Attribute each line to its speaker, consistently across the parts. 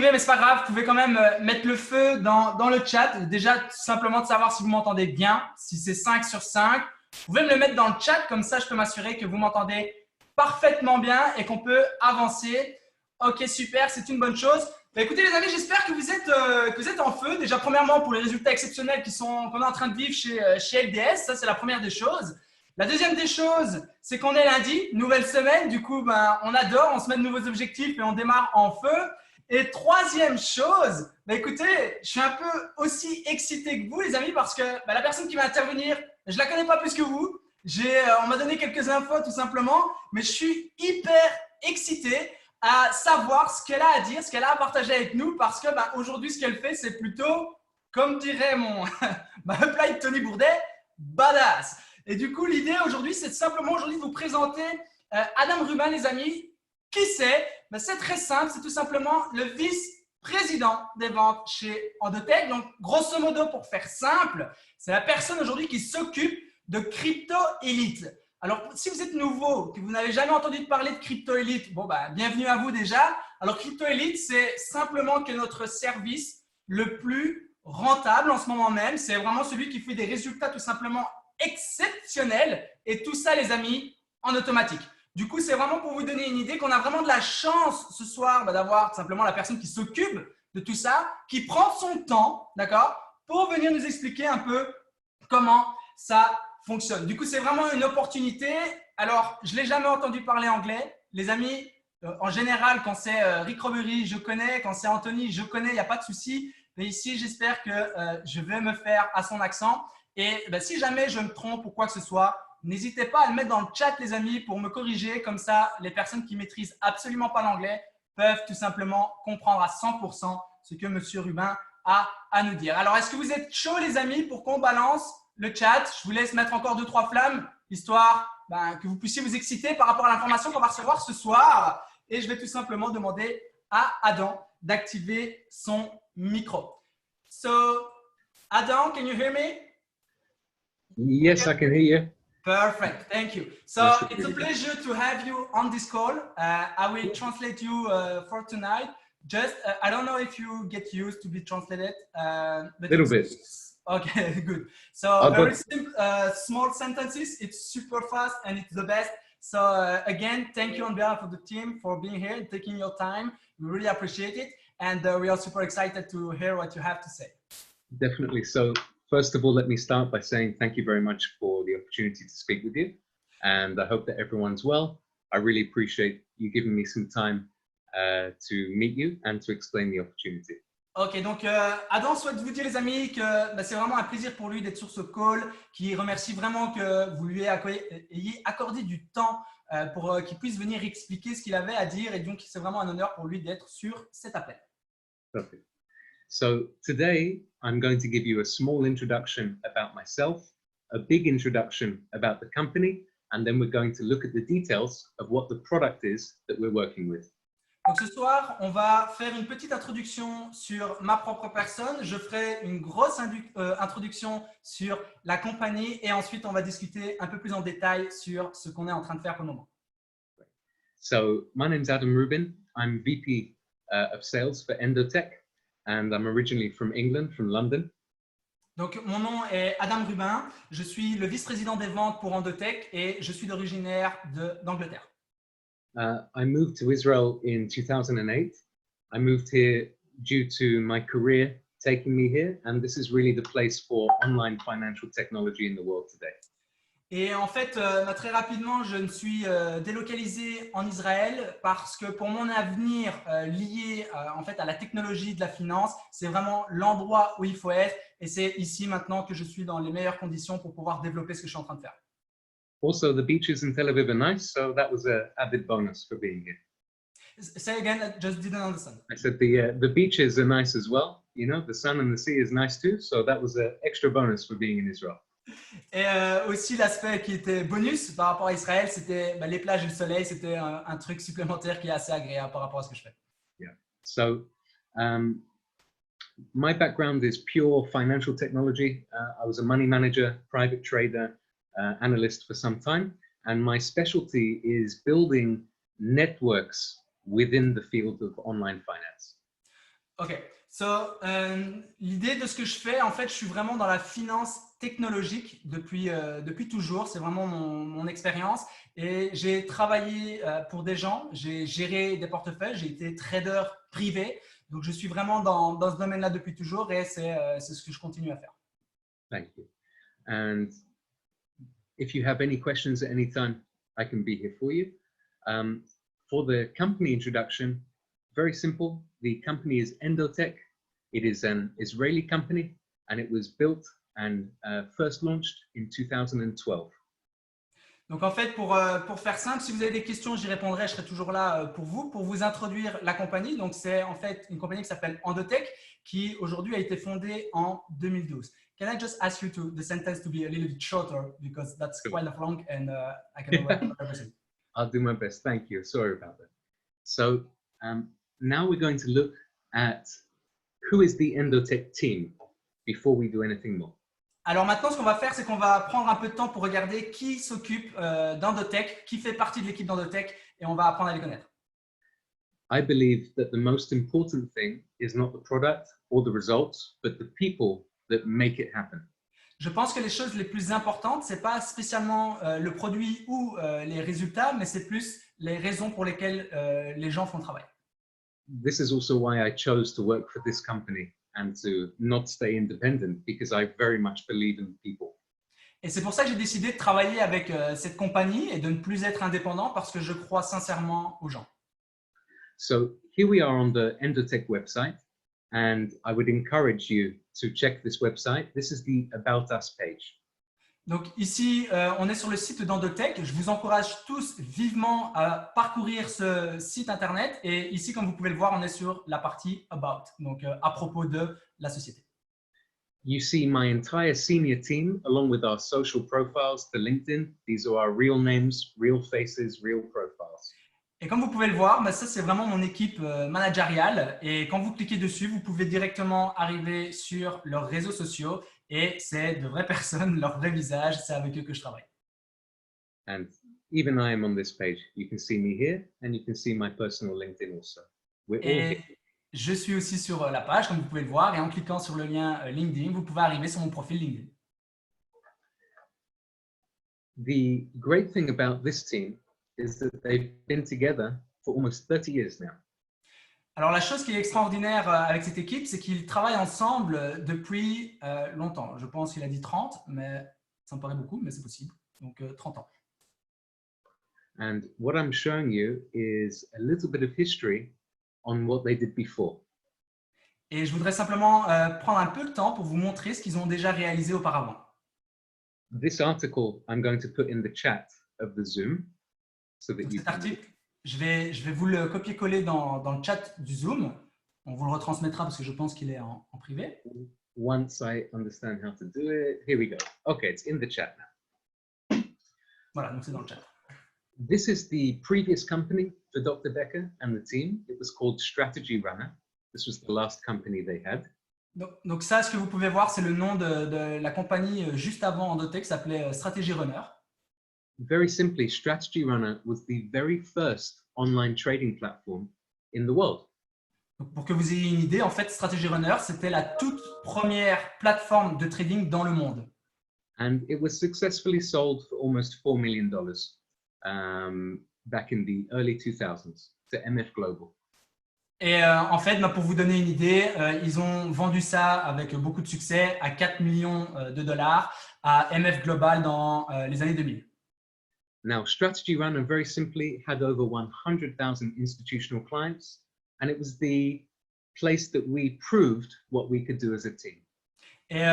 Speaker 1: privé, mais c'est pas grave. Vous pouvez quand même mettre le feu dans le chat. Déjà, tout simplement de savoir si vous m'entendez bien, si c'est 5 sur 5. Vous pouvez me le mettre dans le chat, comme ça, je peux m'assurer que vous m'entendez parfaitement bien et qu'on peut avancer. Ok, super, c'est une bonne chose. Bah, écoutez, les amis, j'espère que vous êtes en feu. Déjà, premièrement, pour les résultats exceptionnels qu'on est en train de vivre chez LDS. Ça, c'est la première des choses. La deuxième des choses, c'est qu'on est lundi, nouvelle semaine. Du coup, ben, on adore, on se met de nouveaux objectifs et on démarre en feu. Et troisième chose, bah, écoutez, je suis un peu aussi excité que vous, les amis, parce que bah, la personne qui va intervenir, je ne la connais pas plus que vous. On m'a donné quelques infos tout simplement, mais je suis hyper excité à savoir ce qu'elle a à dire, ce qu'elle a à partager avec nous, parce que bah, aujourd'hui, ce qu'elle fait, c'est plutôt, comme dirait mon apply de Tony Bourdet, badass. Et du coup, l'idée aujourd'hui, c'est simplement aujourd'hui de vous présenter Adam Rubin, les amis. Qui c'est? Ben, c'est très simple, c'est tout simplement le vice-président des ventes chez Endotech. Donc, grosso modo, pour faire simple, c'est la personne aujourd'hui qui s'occupe de Crypto Elite. Alors, si vous êtes nouveau, que vous n'avez jamais entendu parler de Crypto Elite, bon, ben, bienvenue à vous déjà. Alors, Crypto Elite, c'est simplement que notre service le plus rentable en ce moment même. C'est vraiment celui qui fait des résultats tout simplement exceptionnels. Et tout ça, les amis, en automatique. Du coup, c'est vraiment pour vous donner une idée qu'on a vraiment de la chance ce soir d'avoir simplement la personne qui s'occupe de tout ça, qui prend son temps, d'accord, pour venir nous expliquer un peu comment ça fonctionne. Du coup, c'est vraiment une opportunité. Alors, je ne l'ai jamais entendu parler anglais. Les amis, en général, quand c'est Rick Roberry, je connais. Quand c'est Anthony, je connais, il n'y a pas de souci. Mais ici, j'espère que je vais me faire à son accent. Et ben, si jamais je me trompe ou quoi que ce soit, n'hésitez pas à le mettre dans le chat, les amis, pour me corriger. Comme ça, les personnes qui maîtrisent absolument pas l'anglais peuvent tout simplement comprendre à 100% ce que M. Rubin a à nous dire. Alors, est-ce que vous êtes chaud, les amis, pour qu'on balance le chat? Je vous laisse mettre encore 2-3 flammes, histoire que vous puissiez vous exciter par rapport à l'information qu'on va recevoir ce soir. Et je vais tout simplement demander à Adam d'activer son micro. So, Adam, can you hear me?
Speaker 2: Yes, I can hear you.
Speaker 1: Perfect, thank you. So it's a pleasure to have you on this call. I will translate you for tonight. Just, I don't know if you get used to be translated. But
Speaker 2: Little bit.
Speaker 1: Okay, good. So very simple, small sentences. It's super fast and it's the best. So again, thank you on behalf of the team for being here and taking your time. We really appreciate it. And we are super excited to hear what you have to say.
Speaker 2: Definitely. So first of all, let me start by saying thank you very much for the opportunity to speak with you. And I hope that everyone's well. I really appreciate you giving me some time to meet you and to explain the opportunity.
Speaker 1: Ok, donc Adam souhaite vous dire, les amis, que c'est vraiment un plaisir pour lui d'être sur ce call, qui remercie vraiment que vous lui ayez accordé du temps pour qu'il puisse venir expliquer ce qu'il avait à dire. Et donc, c'est vraiment un honneur pour lui d'être sur cet appel.
Speaker 2: Perfect. So today, I'm going to give you a small introduction about myself, a big introduction about the company, and then we're going to look at the details of what the product is that we're working with.
Speaker 1: Donc ce soir, on va faire une petite introduction sur ma propre personne. Je ferai une grosse introduction sur la compagnie et ensuite on va discuter un peu plus en détail sur ce qu'on est en train de faire pour le moment.
Speaker 2: So my name's Adam Rubin. I'm VP of Sales for Endotech, and I'm originally from England, from London.
Speaker 1: Donc mon nom est Adam Rubin. Je suis le vice-président des ventes pour Endotech et je suis originaire d'Angleterre.
Speaker 2: I moved to Israel in 2008. I moved here due to my career taking me here, and this is really the place for online financial technology in the world today.
Speaker 1: Et en fait, très rapidement, je me suis délocalisé en Israël parce que pour mon avenir lié en fait à la technologie de la finance, c'est vraiment l'endroit où il faut être. Et c'est ici maintenant que je suis dans les meilleures conditions pour pouvoir développer ce que je suis en train de faire.
Speaker 2: Also, the beaches in Tel Aviv are nice, so that was an added bonus for being here.
Speaker 1: Say again, I just didn't understand.
Speaker 2: I said the beaches are nice as well. You know, the sun and the sea is nice too, so that was an extra bonus for being in Israel.
Speaker 1: Et aussi l'aspect qui était bonus par rapport à Israël, c'était les plages et le soleil, c'était un truc supplémentaire qui est assez agréable par rapport à ce que je fais.
Speaker 2: Yeah. So, my background is pure financial technology. I was a money manager, private trader, analyst for some time, and my specialty is building networks within the field of online finance.
Speaker 1: OK. So, l'idée de ce que je fais, en fait, je suis vraiment dans la finance technologique depuis toujours. C'est vraiment mon expérience. Et j'ai travaillé pour des gens, j'ai géré des portefeuilles, j'ai été trader privé. Donc, je suis vraiment dans ce domaine-là depuis toujours et c'est ce que je continue à faire.
Speaker 2: Thank you. And if you have any questions at any time, I can be here for you. For the company introduction, very simple. The company is Endotech. It is an Israeli company, and it was built and first launched in 2012.
Speaker 1: Donc, en fait, pour faire simple, si vous avez des questions, j'y répondrai. Je serai toujours là pour vous introduire la compagnie. Donc, c'est en fait une compagnie qui s'appelle Endotech, qui aujourd'hui a été fondée en 2012. Can I just ask you the sentence to be a little bit shorter because that's quite long and I can already represent.
Speaker 2: I'll do my best. Thank you. Sorry about that. So now we're going to look at who is the Endotech team before we do anything more.
Speaker 1: Alors maintenant, ce qu'on va faire, c'est qu'on va prendre un peu de temps pour regarder qui s'occupe d'Endotech, qui fait partie de l'équipe d'Endotech, et on va apprendre à les connaître.
Speaker 2: I believe that the most important thing is not the product or the results, but the people that make it happen.
Speaker 1: Je pense que les choses les plus importantes, ce n'est pas spécialement le produit ou les résultats, mais c'est plus les raisons pour lesquelles les gens font le travail.
Speaker 2: This is also why I chose to work for this company and to not stay independent, because I very much believe in people.
Speaker 1: Et c'est pour ça que j'ai décidé de travailler avec cette compagnie et de ne plus être indépendant parce que je crois sincèrement aux gens.
Speaker 2: So here we are on the Endotech website, and I would encourage you to check this website. This is the About Us page.
Speaker 1: Donc ici, on est sur le site d'Endotech. Je vous encourage tous vivement à parcourir ce site internet. Et ici, comme vous pouvez le voir, on est sur la partie About, donc à propos de la société.
Speaker 2: You see my entire senior team, along with our social profiles to LinkedIn. These are our real names, real faces, real profiles.
Speaker 1: Et comme vous pouvez le voir, ça c'est vraiment mon équipe managériale. Et quand vous cliquez dessus, vous pouvez directement arriver sur leurs réseaux sociaux. Et c'est de vraies personnes, leur vrai visage, c'est avec eux que je travaille.
Speaker 2: And even I am on this page. You can see me here, and you can see my personal LinkedIn also. We're all here.
Speaker 1: Et je suis aussi sur la page, comme vous pouvez le voir. Et en cliquant sur le lien LinkedIn, vous pouvez arriver sur mon profil LinkedIn.
Speaker 2: The great thing about this team is that they've been together for almost 30 years now.
Speaker 1: Alors, la chose qui est extraordinaire avec cette équipe, c'est qu'ils travaillent ensemble depuis longtemps. Je pense qu'il a dit 30, mais ça me paraît beaucoup, mais c'est possible. Donc, 30 ans.
Speaker 2: And what I'm showing you is a little bit of history on what they did before.
Speaker 1: Et je voudrais simplement prendre un peu de temps pour vous montrer ce qu'ils ont déjà réalisé auparavant.
Speaker 2: This article I'm going to put in the chat of the Zoom. So that
Speaker 1: Donc,
Speaker 2: you
Speaker 1: cet
Speaker 2: can...
Speaker 1: article, je vais vous le copier-coller dans le chat du Zoom. On vous le retransmettra parce que je pense qu'il est en privé.
Speaker 2: Once I understand how to do it, here we go. Okay, it's in the chat now.
Speaker 1: Voilà, donc c'est dans le chat.
Speaker 2: This is the previous company for Dr. Becker and the team. It was called Strategy Runner. This was the last company they had.
Speaker 1: Donc ça, ce que vous pouvez voir, c'est le nom de la compagnie juste avant Endotech qui s'appelait Strategy Runner.
Speaker 2: Very simply, Strategy Runner was the very first online trading platform in the world.
Speaker 1: Donc, pour que vous ayez une idée, en fait, Strategy Runner, c'était la toute première plateforme de trading dans le monde.
Speaker 2: And it was successfully sold for almost $4 million back in the early 2000s to MF Global.
Speaker 1: Et en fait, pour vous donner une idée, ils ont vendu ça avec beaucoup de succès à 4 millions de dollars à MF Global dans les années 2000.
Speaker 2: Now, Strategy Runner very simply had over 100,000 institutional clients, and it was the place that we proved what we could do as a team.
Speaker 1: Et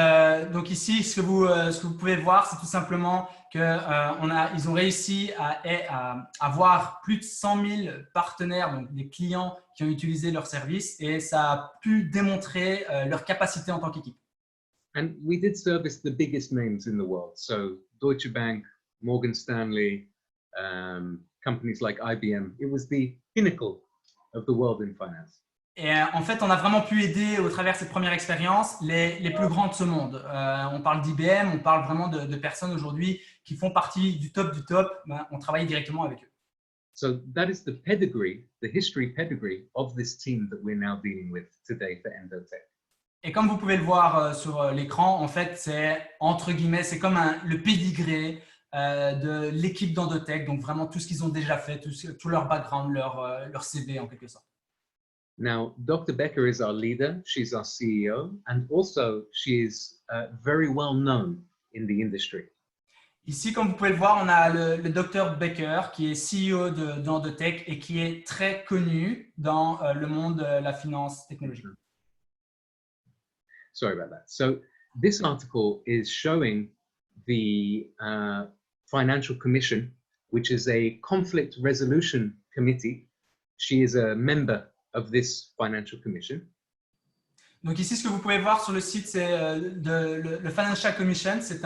Speaker 1: donc ici, ce que vous pouvez voir, c'est tout simplement qu'ils ont réussi à avoir plus de 100 000 partenaires, donc des clients qui ont utilisé leurs services, et ça a pu démontrer leur capacité en tant qu'équipe.
Speaker 2: And we did service the biggest names in the world, so Deutsche Bank, Morgan Stanley, companies like IBM. It was the pinnacle of the world in finance.
Speaker 1: Et en fait, on a vraiment pu aider au travers de cette première expérience les plus grands de ce monde. On parle d'IBM, on parle vraiment de personnes aujourd'hui qui font partie du top du top. On travaille directement avec eux.
Speaker 2: So that is the pedigree, the history pedigree of this team that we're now dealing with today for Endotech.
Speaker 1: Et comme vous pouvez le voir sur l'écran, en fait, c'est entre guillemets, c'est comme le pédigré de l'équipe d'Endotech, donc vraiment tout ce qu'ils ont déjà fait, tout leur background, leur CV en quelque sorte.
Speaker 2: Now, Dr. Becker is our leader, she's our CEO, and also she is very well known in the industry.
Speaker 1: Ici, comme vous pouvez le voir, on a le Dr Becker qui est CEO d'Endotech et qui est très connu dans le monde de la finance technologique.
Speaker 2: Sorry about that. So this article is showing the Financial Commission, which is a conflict resolution committee. She is a member of this Financial Commission.
Speaker 1: Donc ici, ce que vous pouvez voir sur le site, c'est le Financial Commission. C'est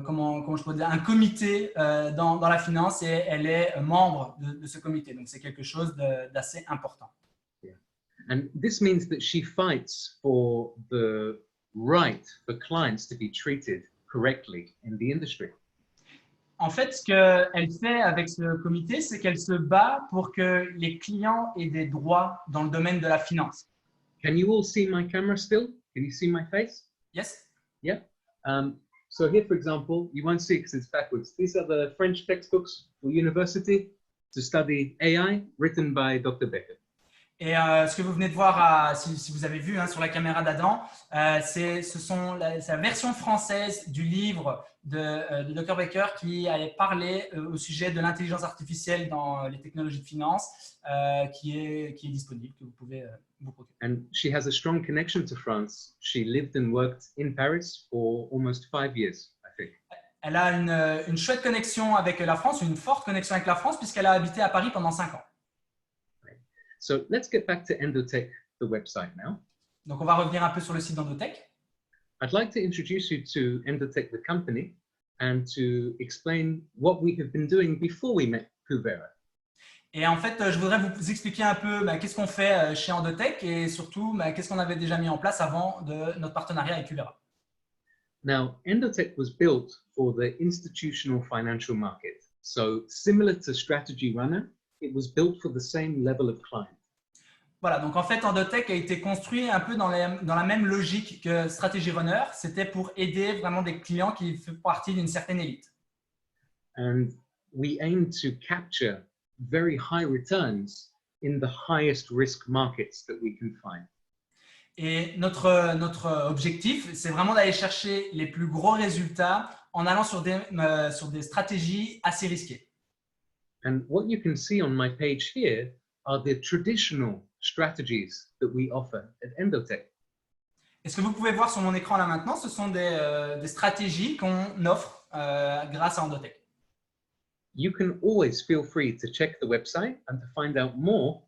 Speaker 1: comment je peux dire, un comité dans la finance et elle est membre de ce comité. Donc c'est quelque chose d'assez important.
Speaker 2: Yeah. And this means that she fights for the right for clients to be treated correctly in the industry.
Speaker 1: En fait, ce qu'elle fait avec ce comité, c'est qu'elle se bat pour que les clients aient des droits dans le domaine de la finance.
Speaker 2: Can you all see my camera still? Can you see my face?
Speaker 1: Yes?
Speaker 2: Yeah. So here, for example, you won't see it because it's backwards. These are the French textbooks for university to study AI, written by Dr. Becker.
Speaker 1: Et ce que vous venez de voir, si vous avez vu sur la caméra d'Adam, c'est la version française du livre de Dr. Becker qui avait parlé au sujet de l'intelligence artificielle dans les technologies de finance, qui est disponible, que vous pouvez vous procurer.
Speaker 2: And she has a strong connection to France. She lived and worked in Paris for almost 5 years, I think.
Speaker 1: Elle a une chouette connexion avec la France, une forte connexion avec la France, puisqu'elle a habité à Paris pendant 5 ans.
Speaker 2: So let's get back to Endotech, the website now.
Speaker 1: Donc, on va revenir un peu sur le site d'Endotech.
Speaker 2: I'd like to introduce you to Endotech, the company, and to explain what we have been doing before we met Kuvera.
Speaker 1: Et en fait, je voudrais vous expliquer un peu qu'est-ce qu'on fait chez Endotech et surtout qu'est-ce qu'on avait déjà mis en place avant de notre partenariat avec Kuvera.
Speaker 2: Now, Endotech was built for the institutional financial market. So similar to Strategy Runner, it was built for the same level of client.
Speaker 1: Voilà, donc en fait, Endotech a été construit un peu dans la même logique que Strategy Runner. C'était pour aider vraiment des clients qui font partie d'une certaine élite.
Speaker 2: And we aim to capture very high returns in the highest risk markets that we can find.
Speaker 1: Et notre objectif, c'est vraiment d'aller chercher les plus gros résultats en allant sur des stratégies assez risquées.
Speaker 2: And what you can see on my page here are the traditional strategies that we offer at Endotech.
Speaker 1: Et ce que vous pouvez voir sur mon écran là maintenant, ce sont des stratégies qu'on offre grâce à Endotech.
Speaker 2: You can always feel free to check the website and to find out more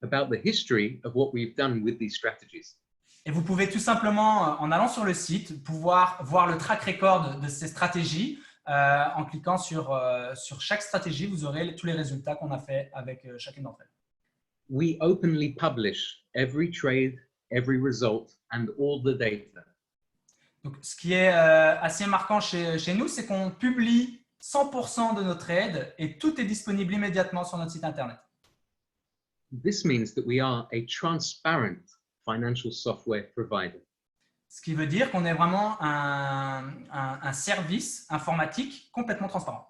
Speaker 2: about the history of what we've done with these strategies.
Speaker 1: Et vous pouvez tout simplement, en allant sur le site, pouvoir voir le track record de ces stratégies. En cliquant sur chaque stratégie, vous aurez tous les résultats qu'on a fait avec chacune d'entre elles.
Speaker 2: We openly publish every trade, every result, and all the data.
Speaker 1: Donc, ce qui est assez marquant chez nous, c'est qu'on publie 100% de nos trades et tout est disponible immédiatement sur notre site internet.
Speaker 2: This means that we are a transparent financial software provider.
Speaker 1: Ce qui veut dire qu'on est vraiment un service informatique complètement transparent.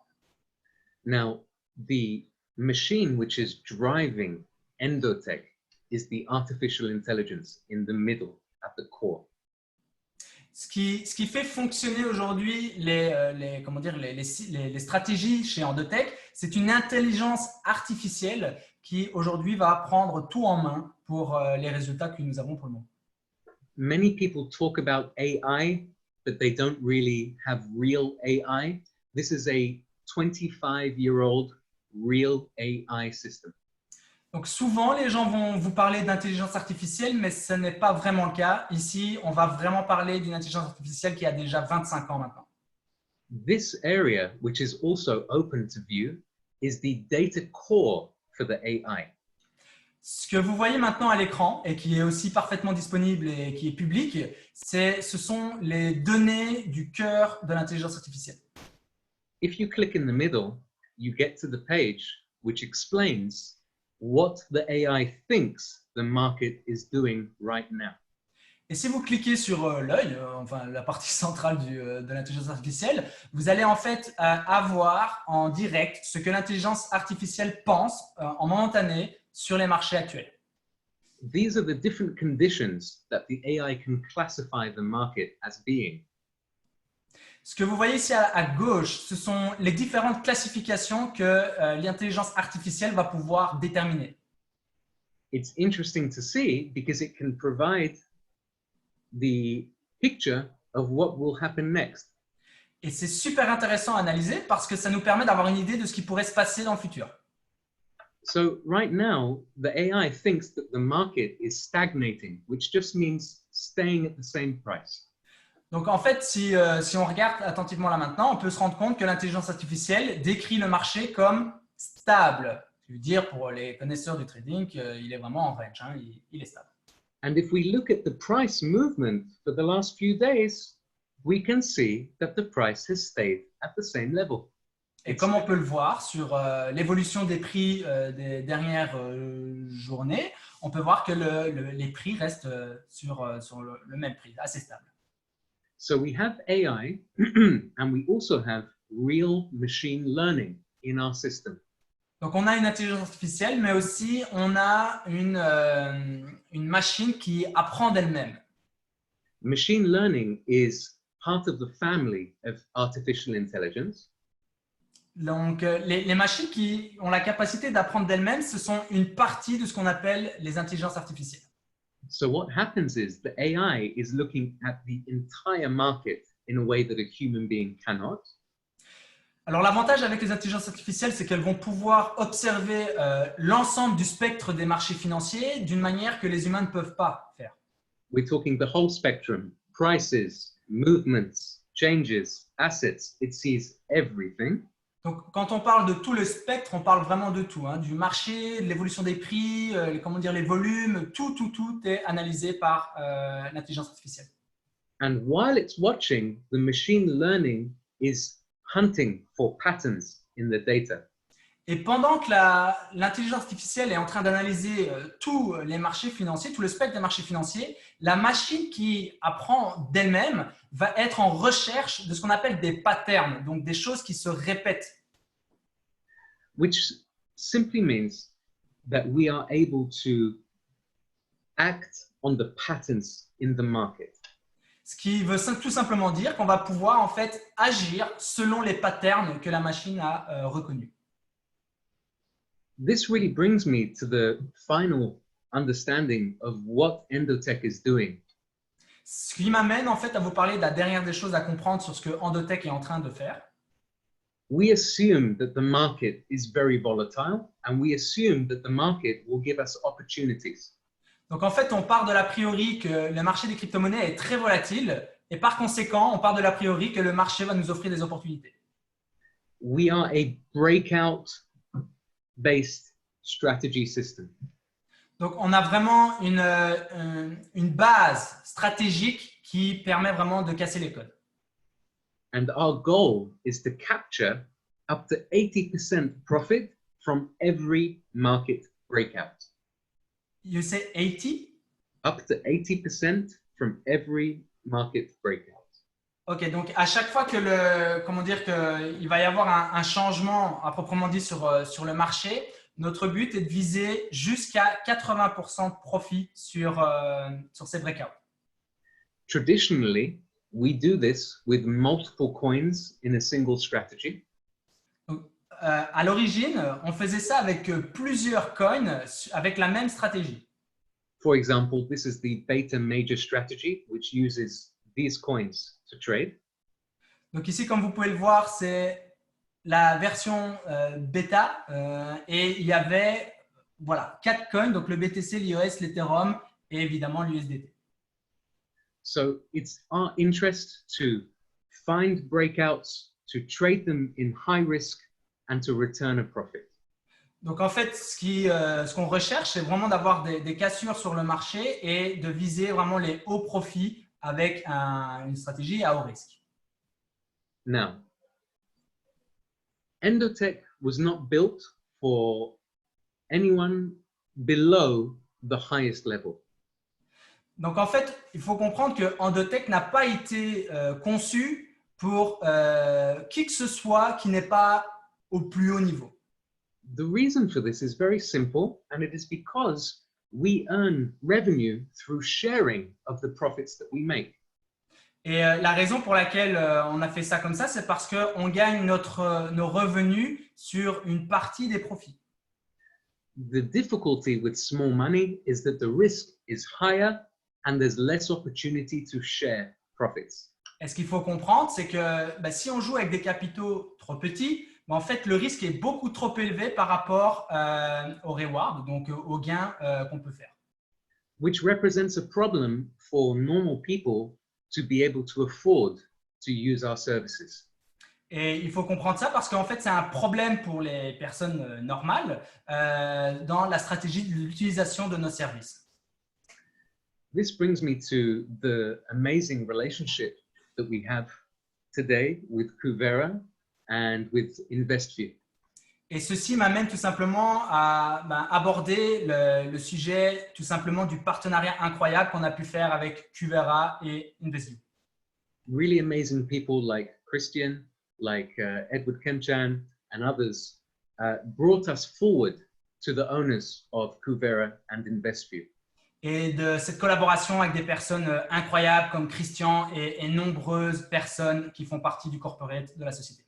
Speaker 2: Now, the machine which is driving Endotech is the artificial intelligence in the middle, at the core.
Speaker 1: Ce qui fait fonctionner aujourd'hui les stratégies chez Endotech, c'est une intelligence artificielle qui aujourd'hui va prendre tout en main pour les résultats que nous avons pour le moment.
Speaker 2: Many people talk about AI, but they don't really have real AI. This is a 25-year-old real AI system.
Speaker 1: Donc souvent, les gens vont vous parler d'intelligence artificielle, mais ce n'est pas vraiment le cas. Ici, on va vraiment parler d'une intelligence artificielle qui a déjà 25 ans maintenant.
Speaker 2: This area, which is also open to view, is the data core for the AI.
Speaker 1: Ce que vous voyez maintenant à l'écran et qui est aussi parfaitement disponible et qui est public, ce sont les données du cœur de l'intelligence artificielle.
Speaker 2: If you click in the middle, you get to the page which explains what the AI thinks the market is doing right now.
Speaker 1: Et si vous cliquez sur l'œil, enfin la partie centrale de l'intelligence artificielle, vous allez en fait avoir en direct ce que l'intelligence artificielle pense en momentané sur les marchés actuels.
Speaker 2: These are the different conditions that the AI can classify the market as being.
Speaker 1: Ce que vous voyez ici à gauche, ce sont les différentes classifications que l'intelligence artificielle va pouvoir déterminer.
Speaker 2: It's interesting to see because it can provide the picture of what will happen next.
Speaker 1: Et c'est super intéressant à analyser parce que ça nous permet d'avoir une idée de ce qui pourrait se passer dans le futur.
Speaker 2: So right now, the AI thinks that the market is stagnating, which just means staying at the same price.
Speaker 1: Donc en fait, si on regarde attentivement là maintenant, on peut se rendre compte que l'intelligence artificielle décrit le marché comme stable. Je veux dire, pour les connaisseurs du trading, il est vraiment en range, hein, il est stable.
Speaker 2: And if we look at the price movement for the last few days, we can see that the price has stayed at the same level.
Speaker 1: Et comme on peut le voir sur l'évolution des prix des dernières journées, on peut voir que les prix restent sur le même prix, assez stable.
Speaker 2: So we have AI and we also have real machine learning in our system.
Speaker 1: Donc on a une intelligence artificielle, mais aussi on a une machine qui apprend d'elle-même.
Speaker 2: Machine learning is part of the family of artificial intelligence.
Speaker 1: Donc les machines qui ont la capacité d'apprendre d'elles-mêmes, ce sont une partie de ce qu'on appelle les intelligences artificielles.
Speaker 2: So what happens is the AI is looking at the entire market in a way that a human being cannot.
Speaker 1: Alors l'avantage avec les intelligences artificielles, c'est qu'elles vont pouvoir observer l'ensemble du spectre des marchés financiers d'une manière que les humains ne peuvent pas faire.
Speaker 2: We're talking the whole spectrum, prices, movements, changes, assets. It sees everything.
Speaker 1: Donc quand on parle de tout le spectre, on parle vraiment de tout, hein, du marché, de l'évolution des prix, les volumes, tout est analysé par l'intelligence artificielle.
Speaker 2: And while it's watching, the machine learning is hunting for patterns in the data.
Speaker 1: Et pendant que l'intelligence artificielle est en train d'analyser tous les marchés financiers, tout le spectre des marchés financiers, la machine qui apprend d'elle-même va être en recherche de ce qu'on appelle des patterns, donc des choses qui se répètent.
Speaker 2: Which simply means that we are able to act on the patterns in the market.
Speaker 1: Ce qui veut tout simplement dire qu'on va pouvoir en fait agir selon les patterns que la machine a reconnus.
Speaker 2: This really brings me to the final understanding of what Endotech is doing.
Speaker 1: Ce qui m'amène en fait à vous parler de la dernière des choses à comprendre sur ce que Endotech est en train de faire.
Speaker 2: We assume that the market is very volatile and we assume that the market will give us opportunities.
Speaker 1: Donc en fait, on part de l'a priori que le marché des crypto-monnaies est très volatile et par conséquent, on part de l'a priori que le marché va nous offrir des opportunités.
Speaker 2: We are a breakout-based strategy system.
Speaker 1: Donc on a vraiment une base stratégique qui permet vraiment de casser les codes.
Speaker 2: And our goal is to capture up to 80% profit from every market breakout.
Speaker 1: You say 80?
Speaker 2: Up to 80% from every market breakout.
Speaker 1: Ok, donc à chaque fois que qu'il va y avoir un changement à proprement dit sur le marché, notre but est de viser jusqu'à 80% de profit sur ces breakouts.
Speaker 2: Traditionally, we do this with multiple coins in a single strategy.
Speaker 1: Donc, à l'origine, on faisait ça avec plusieurs coins avec la même stratégie.
Speaker 2: For example, this is the beta major strategy, which uses these coins to trade.
Speaker 1: Donc ici, comme vous pouvez le voir, c'est la version bêta et il y avait voilà, 4 coins, donc le BTC, l'IOS, l'Ethereum et évidemment l'USDT.
Speaker 2: So it's our interest to find breakouts, to trade them in high risk and to return a profit.
Speaker 1: Donc en fait, ce qu'on recherche, c'est vraiment d'avoir des cassures sur le marché et de viser vraiment les hauts profits avec une stratégie à haut risque.
Speaker 2: Now, Endotech was not built for anyone below the highest level.
Speaker 1: Donc en fait, il faut comprendre que Endotech n'a pas été conçu pour qui que ce soit qui n'est pas au plus haut niveau.
Speaker 2: The reason for this is very simple, and it is because we earn revenue through sharing of the profits that we make.
Speaker 1: Et la raison pour laquelle on a fait ça comme ça, c'est parce qu'on gagne nos revenus sur une partie des profits.
Speaker 2: The difficulty with small money is that the risk is higher and there's less opportunity to share profits.
Speaker 1: Et ce qu'il faut comprendre, c'est que si on joue avec des capitaux trop petits, en fait, le risque est beaucoup trop élevé par rapport au reward, donc au gain qu'on peut faire.
Speaker 2: Which represents a problem for normal people to be able to afford to use our services.
Speaker 1: Et il faut comprendre ça parce qu'en fait, c'est un problème pour les personnes normales dans la stratégie de l'utilisation de nos services.
Speaker 2: This brings me to the amazing relationship that we have today with Kuvera and with InvestView.
Speaker 1: Et ceci m'amène tout simplement à aborder le sujet tout simplement du partenariat incroyable qu'on a pu faire avec Kuvera et InvestView.
Speaker 2: Really amazing people like Christian, like Edward Kemchan and others brought us forward to the owners of Kuvera and InvestView.
Speaker 1: Et de cette collaboration avec des personnes incroyables comme Christian et nombreuses personnes qui font partie du corporate de la société.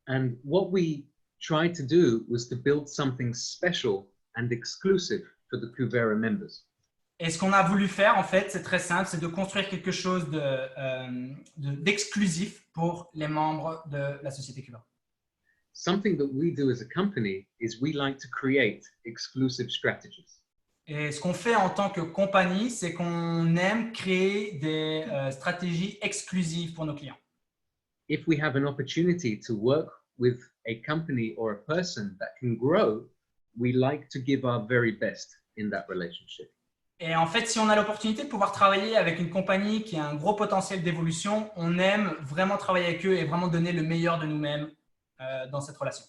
Speaker 2: And what we tried to do was to build something special and exclusive for the Kuvera members.
Speaker 1: Et ce qu'on a voulu faire, en fait, c'est très simple, c'est de construire quelque chose d'exclusif pour les membres de la société Kuvera.
Speaker 2: Something that we do as a company is we like to create exclusive strategies.
Speaker 1: Et ce qu'on fait en tant que compagnie, c'est qu'on aime créer des stratégies exclusives pour nos clients.
Speaker 2: If we have an opportunity to work with a company or a person that can grow, we like to give our very best in that relationship.
Speaker 1: Et en fait, si on a l'opportunité de pouvoir travailler avec une compagnie qui a un gros potentiel d'évolution, on aime vraiment travailler avec eux et vraiment donner le meilleur de nous-mêmes dans cette relation.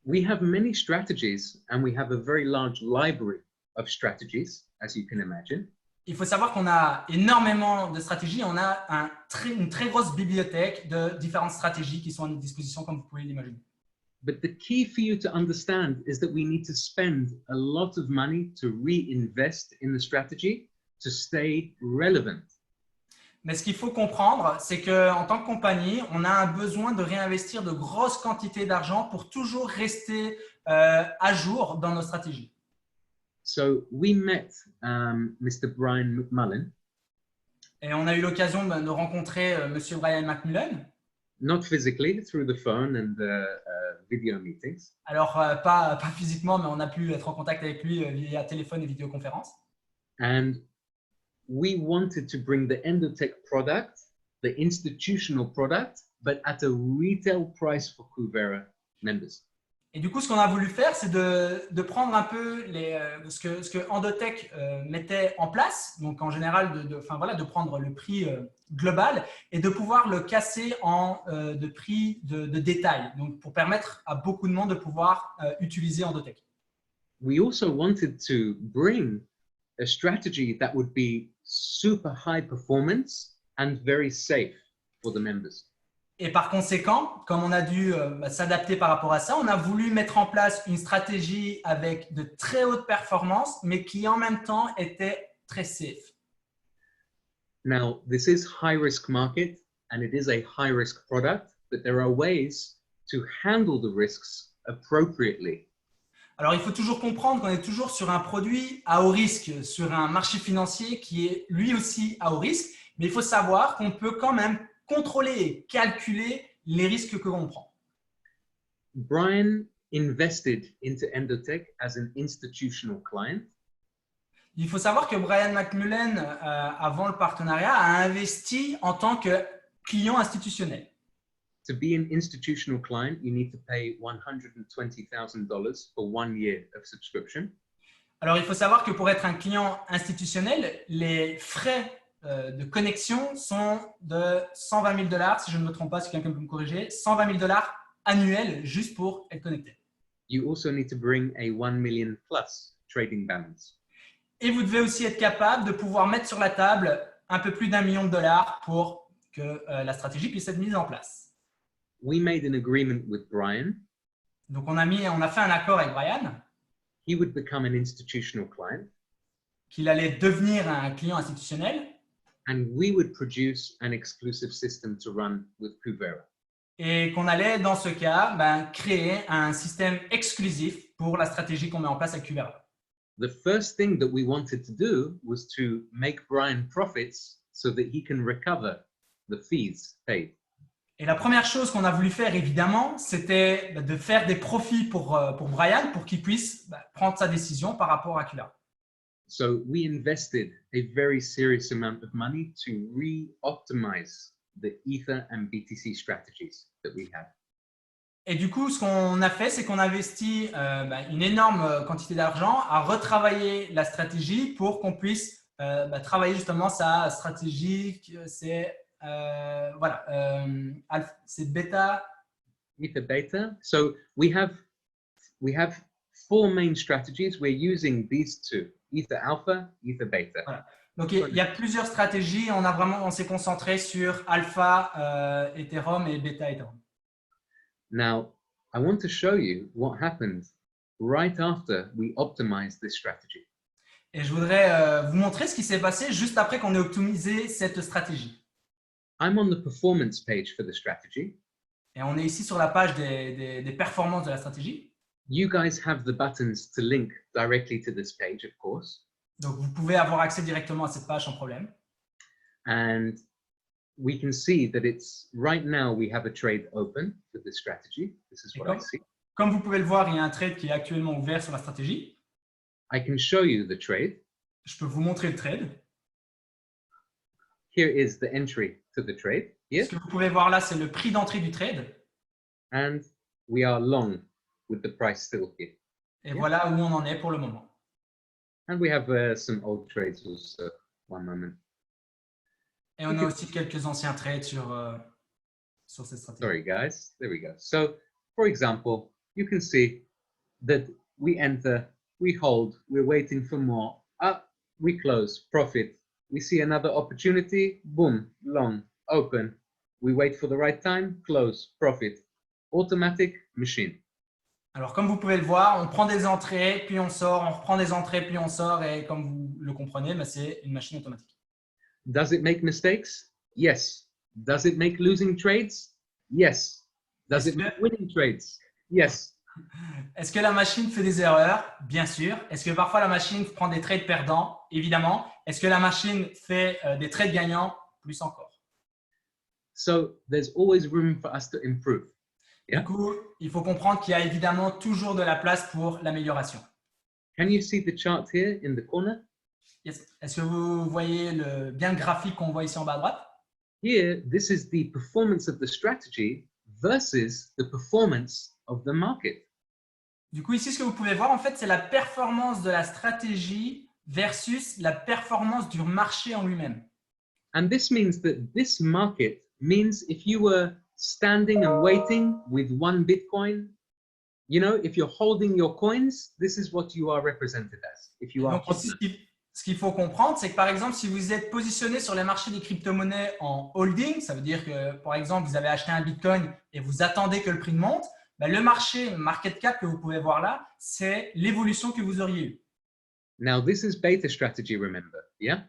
Speaker 2: We have many strategies and we have a very large library of strategies, as you can imagine.
Speaker 1: Il faut savoir qu'on a énormément de stratégies. On a une très grosse bibliothèque de différentes stratégies qui sont à notre disposition, comme vous pouvez l'imaginer.
Speaker 2: But the key for you to understand is that we need to spend a lot of money to reinvest in the strategy to stay relevant.
Speaker 1: Mais ce qu'il faut comprendre, c'est qu'en tant que compagnie, on a un besoin de réinvestir de grosses quantités d'argent pour toujours rester à jour dans nos stratégies.
Speaker 2: So we met Mr. Brian McMullen.
Speaker 1: Et on a eu l'occasion de rencontrer Monsieur Brian McMullen.
Speaker 2: Not physically, through the phone and video meetings.
Speaker 1: Alors, pas physiquement, mais on a pu être en contact avec lui via téléphone et vidéoconférence.
Speaker 2: And we wanted to bring the Endotech product, the institutional product, but at a retail price for Kuvera members.
Speaker 1: Et du coup, ce qu'on a voulu faire, c'est de prendre un peu ce que Endotech mettait en place, donc en général, de prendre le prix global et de pouvoir le casser en de prix de détail, donc pour permettre à beaucoup de monde de pouvoir utiliser Endotech.
Speaker 2: We also wanted to bring a strategy that would be super high performance and very safe for the members.
Speaker 1: Et par conséquent, comme on a dû s'adapter par rapport à ça, on a voulu mettre en place une stratégie avec de très hautes performances, mais qui en même temps était très safe.
Speaker 2: Now, this is high-risk market and it is a high-risk product, but there are ways to handle the risks appropriately.
Speaker 1: Alors, il faut toujours comprendre qu'on est toujours sur un produit à haut risque, sur un marché financier qui est lui aussi à haut risque, mais il faut savoir qu'on peut quand même contrôler et calculer les risques que l'on prend.
Speaker 2: Brian invested into Endotech as an institutional client.
Speaker 1: Il faut savoir que Brian McMullen, avant le partenariat, a investi en tant que client institutionnel.
Speaker 2: To be an institutional client, you need to pay $120,000 for 1 year of subscription.
Speaker 1: Alors, il faut savoir que pour être un client institutionnel, les frais de connexion sont de $120,000, si je ne me trompe pas, si quelqu'un peut me corriger, $120,000 annuel juste pour être connecté.
Speaker 2: You also need to bring a 1 million plus trading balance.
Speaker 1: Et vous devez aussi être capable de pouvoir mettre sur la table un peu plus d'1 million de dollars pour que la stratégie puisse être mise en place.
Speaker 2: We made an agreement with Brian.
Speaker 1: Donc, on a fait un accord avec Brian
Speaker 2: He would become an institutional client,
Speaker 1: qu'il allait devenir un client institutionnel
Speaker 2: and we would produce an exclusive system to run with Kuvera.
Speaker 1: et qu'on allait, dans ce cas, créer un système exclusif pour la stratégie qu'on met en place avec Kuvera.
Speaker 2: The first thing that we wanted to do was to make Brian profits so that he can recover the fees paid.
Speaker 1: Et la première chose qu'on a voulu faire, évidemment, c'était de faire des profits pour Brian pour qu'il puisse prendre sa décision par rapport à Kuvera.
Speaker 2: So we invested a very serious amount of money to re-optimize the Ether and BTC strategies that we had.
Speaker 1: Et du coup, ce qu'on a fait, c'est qu'on a investi une énorme quantité d'argent à retravailler la stratégie pour qu'on puisse travailler justement sa stratégie. C'est c'est bêta.
Speaker 2: Ether beta. So we have 4 main strategies. We're using these two: Ether alpha, Ether beta.
Speaker 1: Voilà. Donc il y a plusieurs stratégies. On s'est concentré sur alpha Ethereum et bêta Ethereum.
Speaker 2: Now, I want to show you what happened right after we optimized this strategy.
Speaker 1: Et je voudrais vous montrer ce qui s'est passé juste après qu'on ait optimisé cette stratégie.
Speaker 2: I'm on the performance page for the strategy.
Speaker 1: Et on est ici sur la page des performances de la stratégie.
Speaker 2: You guys have the buttons to link directly to this page, of course.
Speaker 1: Donc, vous pouvez avoir accès directement à cette page sans problème.
Speaker 2: And we can see that it's right now we have a trade open for this strategy. This is what I see.
Speaker 1: Comme vous pouvez le voir, il y a un trade qui est actuellement ouvert sur la stratégie.
Speaker 2: I can show you the trade.
Speaker 1: Je peux vous montrer le trade.
Speaker 2: Here is the entry to the trade. Here.
Speaker 1: Ce que vous pouvez voir là, c'est le prix d'entrée du trade.
Speaker 2: And we are long with the price still here.
Speaker 1: Et voilà où on en est pour le moment.
Speaker 2: And we have some old trades also. One moment.
Speaker 1: Et on a aussi quelques anciens trades sur cette stratégie.
Speaker 2: Sorry, guys. There we go. So, for example, you can see that we enter, we hold, we're waiting for more. Up, we close, profit. We see another opportunity, boom, long, open. We wait for the right time, close, profit. Automatic machine.
Speaker 1: Alors, comme vous pouvez le voir, on prend des entrées, puis on sort, on reprend des entrées, puis on sort, et comme vous le comprenez, c'est une machine automatique.
Speaker 2: Does it make mistakes? Yes. Does it make losing trades? Yes. Does it make winning trades? Yes.
Speaker 1: Est-ce que la machine fait des erreurs? Bien sûr. Est-ce que parfois la machine prend des trades perdants? Évidemment. Est-ce que la machine fait des trades gagnants? Plus encore.
Speaker 2: So there's always room for us to improve. Yeah?
Speaker 1: Du coup, il faut comprendre qu'il y a évidemment toujours de la place pour l'amélioration.
Speaker 2: Can you see the chart here in the corner?
Speaker 1: Yes. Est-ce que vous voyez bien le graphique qu'on voit ici en bas à droite?
Speaker 2: Here, this is the performance of the strategy versus the performance of the market.
Speaker 1: Du coup, ici, ce que vous pouvez voir, en fait, c'est la performance de la stratégie versus la performance du marché en lui-même.
Speaker 2: And this means that this market means if you were standing and waiting with one Bitcoin, you know, if you're holding your coins, this is what you are represented as. If you are
Speaker 1: Donc, ici, ce qu'il faut comprendre, c'est que par exemple, si vous êtes positionné sur les marchés des crypto-monnaies en holding, ça veut dire que, par exemple, vous avez acheté un Bitcoin et vous attendez que le prix monte, le marché market cap que vous pouvez voir là, c'est l'évolution que vous auriez eue.
Speaker 2: Now, this is beta strategy, remember, yeah?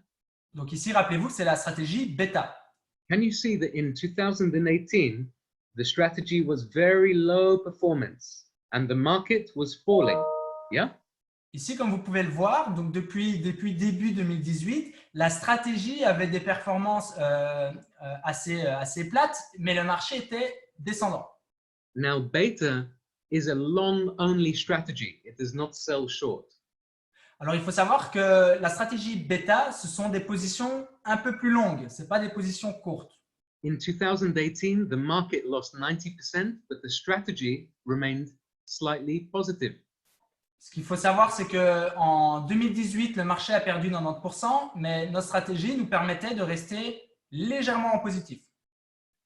Speaker 1: Donc ici, rappelez-vous que c'est la stratégie bêta.
Speaker 2: Can you see that in 2018, the strategy was very low performance and the market was falling, yeah?
Speaker 1: Ici, comme vous pouvez le voir, donc depuis début 2018, la stratégie avait des performances assez plates, mais le marché était descendant.
Speaker 2: Now, beta is a long-only strategy. It does not sell short.
Speaker 1: Alors, il faut savoir que la stratégie bêta, ce sont des positions un peu plus longues. Ce n'est pas des positions courtes.
Speaker 2: In 2018, the market lost 90%, but the strategy remained slightly positive.
Speaker 1: Ce qu'il faut savoir, c'est qu'en 2018, le marché a perdu 90%, mais notre stratégie nous permettait de rester légèrement en positif.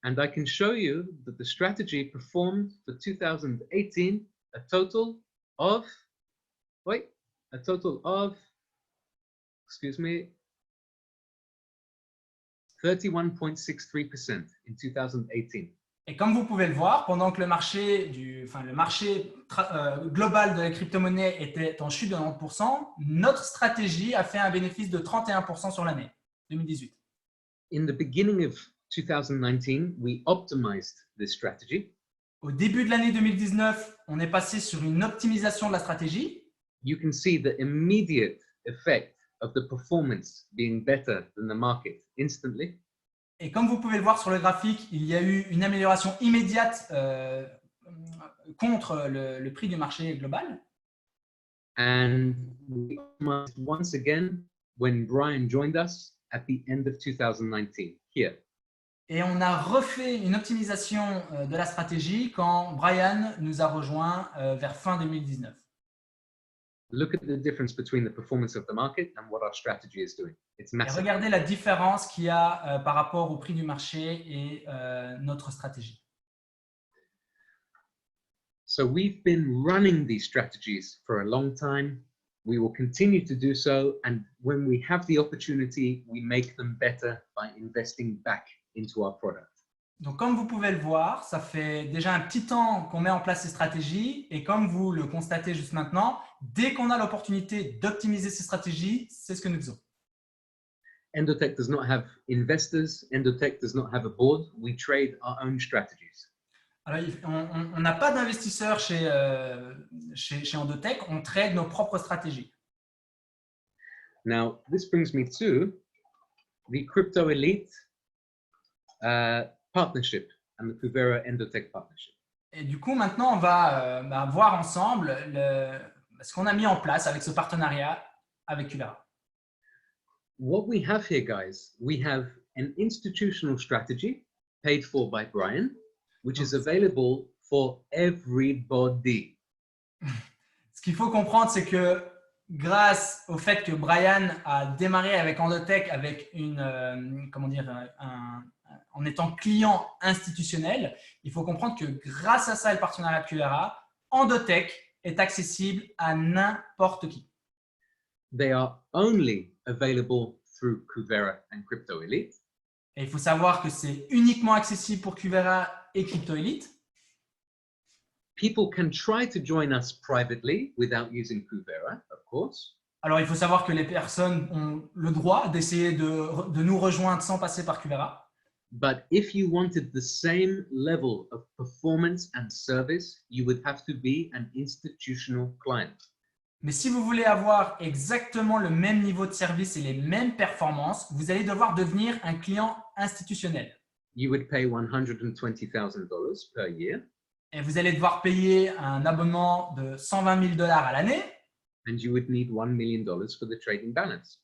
Speaker 2: And I can show you that the strategy performed for 2018 a total of, excuse me, 31.63% in 2018.
Speaker 1: Et comme vous pouvez le voir, pendant que le marché global de la crypto-monnaie était en chute de 90%, notre stratégie a fait un bénéfice de 31% sur l'année 2018.
Speaker 2: In the beginning of 2019, we optimized this strategy.
Speaker 1: Au début de l'année 2019, on est passé sur une optimisation de la stratégie.
Speaker 2: You can see the immediate effect of the performance being better than the market instantly.
Speaker 1: Et comme vous pouvez le voir sur le graphique, il y a eu une amélioration immédiate contre le prix du marché global.
Speaker 2: And we optimized once again when Brian joined us at the end of 2019 here.
Speaker 1: Et on a refait une optimisation de la stratégie quand Brian nous a rejoint vers fin 2019.
Speaker 2: Look at the difference between the performance of the market and what our strategy is doing. It's
Speaker 1: Et
Speaker 2: massive.
Speaker 1: regardez la différence qu'il y a par rapport au prix du marché et notre stratégie.
Speaker 2: So we've been running these strategies for a long time. We will continue to do so. And when we have the opportunity, we make them better by investing back into our product.
Speaker 1: Donc, comme vous pouvez le voir, ça fait déjà un petit temps qu'on met en place ces stratégies. Et comme vous le constatez juste maintenant, dès qu'on a l'opportunité d'optimiser ces stratégies, c'est ce que nous faisons.
Speaker 2: Endotech does not have investors. Endotech does not have a board. We trade our own strategies.
Speaker 1: Alors, on n'a pas d'investisseurs chez Endotech, on trade nos propres stratégies.
Speaker 2: Now, this brings me to the Crypto Elite partnership and the Kuvera Endotech partnership.
Speaker 1: Et du coup, maintenant, on va voir ensemble ce qu'on a mis en place avec ce partenariat avec Kuvera.
Speaker 2: What we have here, guys, we have an institutional strategy paid for by Brian, which is available for everybody.
Speaker 1: Ce qu'il faut comprendre, c'est que grâce au fait que Brian a démarré avec Endotech avec en étant client institutionnel, il faut comprendre que grâce à ça et le partenariat de Kuvera, Endotech est accessible à n'importe qui.
Speaker 2: They are only available through Kuvera and Crypto Elite.
Speaker 1: Et il faut savoir que c'est uniquement accessible pour Kuvera et Crypto Elite.
Speaker 2: People can try to join us privately without using Kuvera, of course.
Speaker 1: Alors, il faut savoir que les personnes ont le droit d'essayer de nous rejoindre sans passer par Kuvera.
Speaker 2: But if you wanted the same level of performance and service, you would have to be an institutional client.
Speaker 1: Mais si vous voulez avoir exactement le même niveau de service et les mêmes performances, vous allez devoir devenir un client institutionnel.
Speaker 2: You would pay $120,000 per year.
Speaker 1: Et vous allez devoir payer un abonnement de $120 000 à l'année.
Speaker 2: And you would need $1 million for the trading balance.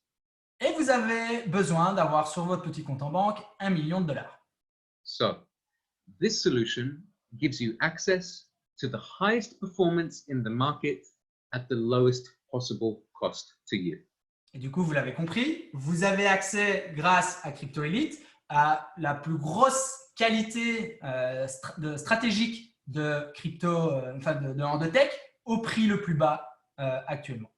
Speaker 1: Et vous avez besoin d'avoir sur votre petit compte en banque $1 million.
Speaker 2: So, this solution gives you access to the highest performance in the market at the lowest possible cost to you.
Speaker 1: Et du coup, vous l'avez compris, vous avez accès grâce à Crypto Elite à la plus grosse qualité stratégique de de Endotech au prix le plus bas actuellement.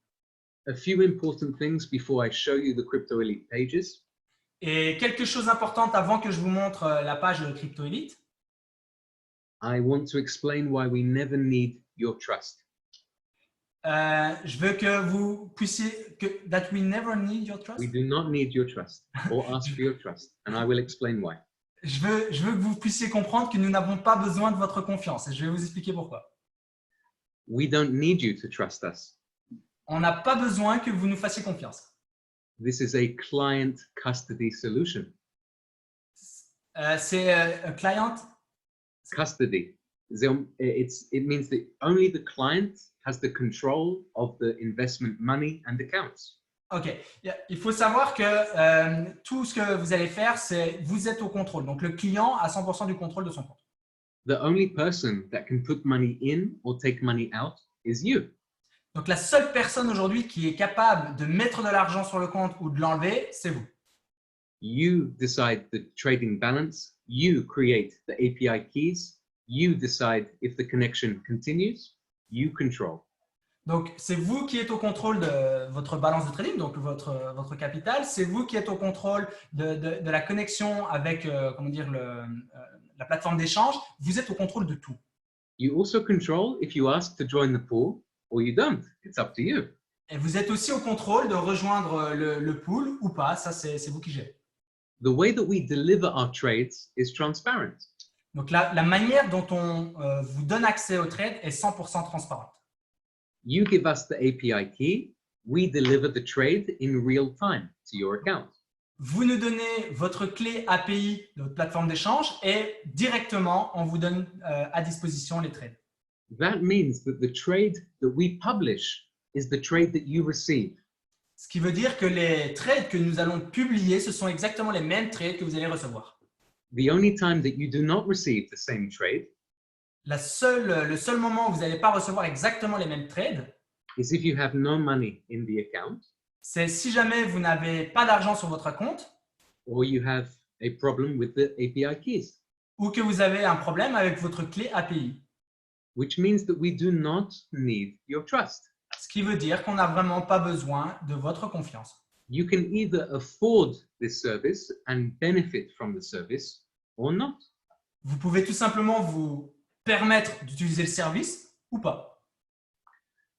Speaker 2: A few important things before I show you the Crypto Elite pages.
Speaker 1: Et quelque chose d'important avant que je vous montre la page de Crypto Elite.
Speaker 2: I want to explain why we never need your trust.
Speaker 1: Je veux que vous puissiez that we never need your trust.
Speaker 2: We do not need your trust or ask for your trust, and I will explain why.
Speaker 1: Je veux que vous puissiez comprendre que nous n'avons pas besoin de votre confiance et je vais vous expliquer pourquoi.
Speaker 2: We don't need you to trust us.
Speaker 1: On n'a pas besoin que vous nous fassiez confiance.
Speaker 2: This is a client custody solution.
Speaker 1: C'est un client.
Speaker 2: Custody. It means that only the client has the control of the investment money and accounts.
Speaker 1: Ok. Il faut savoir que tout ce que vous allez faire, c'est vous êtes au contrôle. Donc, le client a 100% du contrôle de son compte.
Speaker 2: The only person that can put money in or take money out is you.
Speaker 1: Donc, la seule personne aujourd'hui qui est capable de mettre de l'argent sur le compte ou de l'enlever, c'est vous.
Speaker 2: You decide the trading balance. You create the API keys. You decide if the connection continues. You control.
Speaker 1: Donc, c'est vous qui êtes au contrôle de votre balance de trading, donc votre capital. C'est vous qui êtes au contrôle de la connexion avec comment dire, la plateforme d'échange. Vous êtes au contrôle de tout.
Speaker 2: You also control if you ask to join the pool or you don't. It's up to you.
Speaker 1: Et vous êtes aussi au contrôle de rejoindre le pool ou pas. Ça, c'est vous qui gérez.
Speaker 2: The way that we deliver our trades is transparent.
Speaker 1: Donc, la manière dont on vous donne accès au trade est 100% transparente.
Speaker 2: You give us the API key. We deliver the trade in real time to your account.
Speaker 1: Vous nous donnez votre clé API de votre plateforme d'échange et directement, on vous donne à disposition les trades.
Speaker 2: That means that the trade that we publish is the trade that you receive.
Speaker 1: Ce qui veut dire que les trades que nous allons publier, ce sont exactement les mêmes trades que vous allez recevoir.
Speaker 2: The only time that you do not receive the same trade
Speaker 1: Le seul moment où vous n'allez pas recevoir exactement les mêmes trades,
Speaker 2: is if you have no money in the account
Speaker 1: c'est si jamais vous n'avez pas d'argent sur votre compte
Speaker 2: or you have a problem with the API keys,
Speaker 1: ou que vous avez un problème avec votre clé API.
Speaker 2: which means that we do not need your trust.
Speaker 1: Ce qui veut dire qu'on n'a vraiment pas besoin de votre confiance.
Speaker 2: You can either afford this service and benefit from the service or not.
Speaker 1: Vous pouvez tout simplement vous permettre d'utiliser le service ou pas.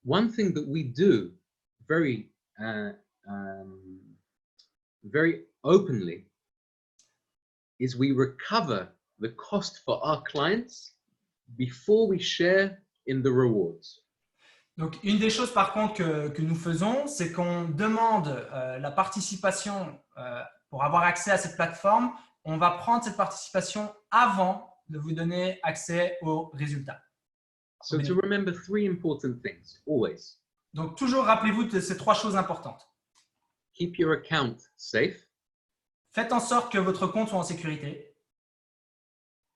Speaker 2: One thing that we do very openly is we recover the cost for our clients before we share in the rewards.
Speaker 1: Donc, une des choses par contre que nous faisons, c'est qu'on demande la participation pour avoir accès à cette plateforme. On va prendre cette participation avant de vous donner accès aux résultats.
Speaker 2: So to remember three important things, always.
Speaker 1: Donc, toujours rappelez-vous de ces trois choses importantes.
Speaker 2: Keep your account safe.
Speaker 1: Faites en sorte que votre compte soit en sécurité.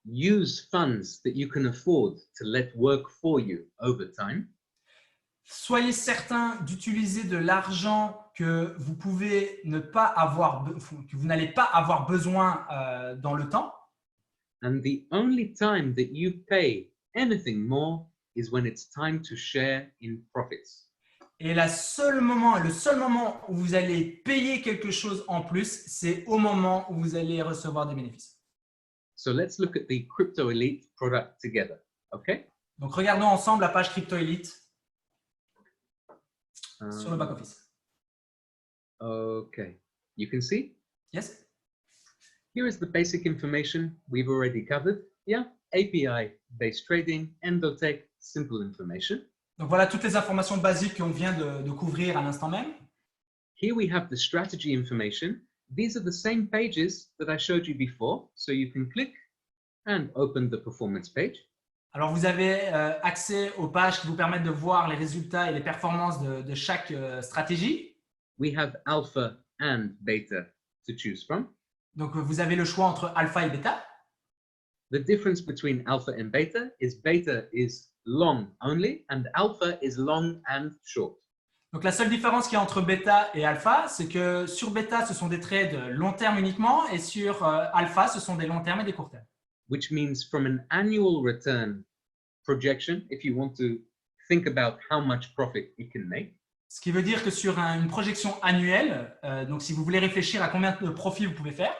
Speaker 2: Use funds that you can afford to let work for you over time.
Speaker 1: Soyez certain d'utiliser de l'argent que vous pouvez ne pas avoir, que vous n'allez pas avoir besoin dans le temps.
Speaker 2: And the only time that you pay anything more is when it's time to share in profits.
Speaker 1: Et le seul moment où vous allez payer quelque chose en plus, c'est au moment où vous allez recevoir des bénéfices.
Speaker 2: So let's look at the Crypto Elite product together, okay?
Speaker 1: Donc, regardons ensemble la page Crypto Elite sur le back-office.
Speaker 2: Okay, you can see?
Speaker 1: Yes?
Speaker 2: Here is the basic information we've already covered. Yeah, API-based trading, Endotech, simple information.
Speaker 1: Donc, voilà toutes les informations basiques qu'on vient de couvrir à l'instant même.
Speaker 2: Here we have the strategy information. These are the same pages that I showed you before, so you can click and open the performance page.
Speaker 1: Alors, vous avez accès aux pages qui vous permettent de voir les résultats et les performances de chaque stratégie.
Speaker 2: We have alpha and beta to choose from.
Speaker 1: Donc, vous avez le choix entre alpha et bêta.
Speaker 2: The difference between alpha and beta is long only and alpha is long and short.
Speaker 1: Donc, la seule différence qu'il y a entre bêta et alpha, c'est que sur bêta, ce sont des trades long terme uniquement et sur alpha, ce sont des long termes et des court termes.
Speaker 2: Which means from an annual return projection, if you want to think about how much profit it can make,
Speaker 1: Ce qui veut dire que sur une projection annuelle, donc si vous voulez réfléchir à combien de profits vous pouvez faire,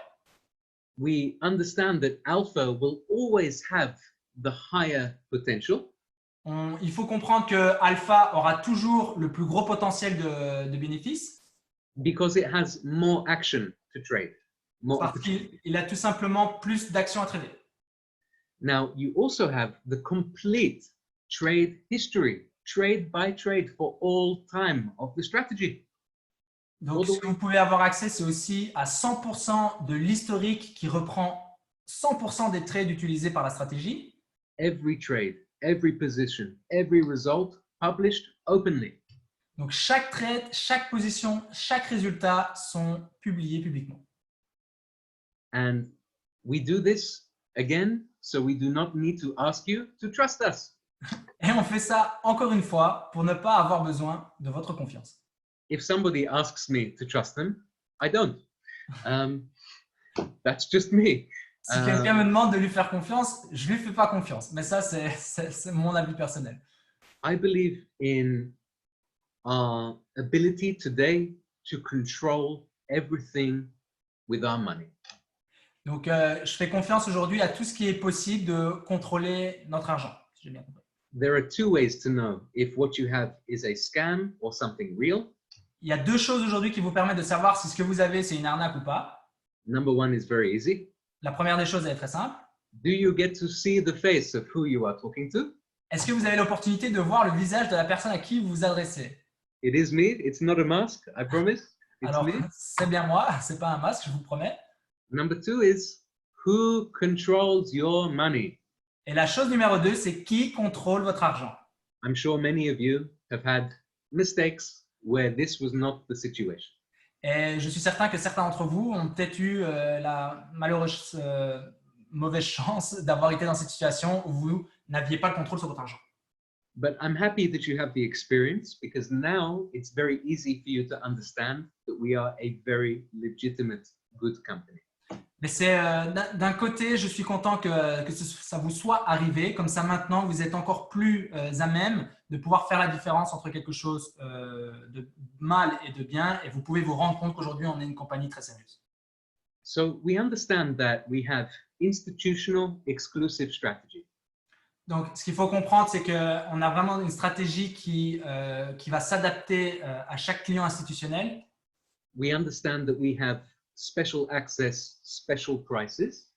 Speaker 2: we understand that alpha will always have the higher potential.
Speaker 1: il faut comprendre que alpha aura toujours le plus gros potentiel de bénéfices
Speaker 2: Because it has more action to trade. More
Speaker 1: parce qu'il a tout simplement plus d'actions à trader.
Speaker 2: Now, you also have the complete trade history, trade by trade for all time of the strategy.
Speaker 1: Donc, ce que vous pouvez avoir accès, c'est aussi à 100% de l'historique qui reprend 100% des trades utilisés par la stratégie.
Speaker 2: Every trade, every position, every result published openly.
Speaker 1: Donc, chaque trade, chaque position, chaque résultat sont publiés publiquement.
Speaker 2: And we do this again, so we do not need to ask you to trust us.
Speaker 1: Et on fait ça encore une fois pour ne pas avoir besoin de votre confiance.
Speaker 2: If somebody asks me to trust them, I don't. That's just me.
Speaker 1: Si quelqu'un me demande de lui faire confiance, je lui fais pas confiance. Mais ça, c'est mon avis personnel.
Speaker 2: I believe in our ability today to control everything with our money.
Speaker 1: Donc, je fais confiance aujourd'hui à tout ce qui est possible de contrôler notre argent. Si j'ai bien compris.
Speaker 2: There are two ways to know if what you have is a scam or something real.
Speaker 1: Il y a deux choses aujourd'hui qui vous permettent de savoir si ce que vous avez, c'est une arnaque ou pas.
Speaker 2: Number one is very easy.
Speaker 1: La première des choses, elle est très simple.
Speaker 2: Do you get to see the face of who you are talking to?
Speaker 1: Est-ce que vous avez l'opportunité de voir le visage de la personne à qui vous vous adressez?
Speaker 2: It is me. It's not a mask, I promise. It's
Speaker 1: Alors,
Speaker 2: me.
Speaker 1: c'est bien moi, c'est pas un masque, je vous promets.
Speaker 2: Number two is who controls your money?
Speaker 1: Et la chose numéro 2, c'est qui contrôle votre argent?
Speaker 2: I'm sure many of you have had mistakes where this was not the situation.
Speaker 1: Et je suis certain que certains d'entre vous ont peut-être eu la malheureuse mauvaise chance d'avoir été dans cette situation où vous n'aviez pas le contrôle sur votre argent.
Speaker 2: But I'm happy that you have the experience because now it's very easy for you to understand that we are a very legitimate, good company.
Speaker 1: Mais c'est d'un côté, je suis content que ça vous soit arrivé. Comme ça, maintenant, vous êtes encore plus à même de pouvoir faire la différence entre quelque chose de mal et de bien. Et vous pouvez vous rendre compte qu'aujourd'hui, on est une compagnie très sérieuse.
Speaker 2: So we understand that we have institutional exclusive strategy.
Speaker 1: Donc, ce qu'il faut comprendre, c'est qu'on a vraiment une stratégie qui va s'adapter à chaque client institutionnel.
Speaker 2: We understand that we have special access, special prices.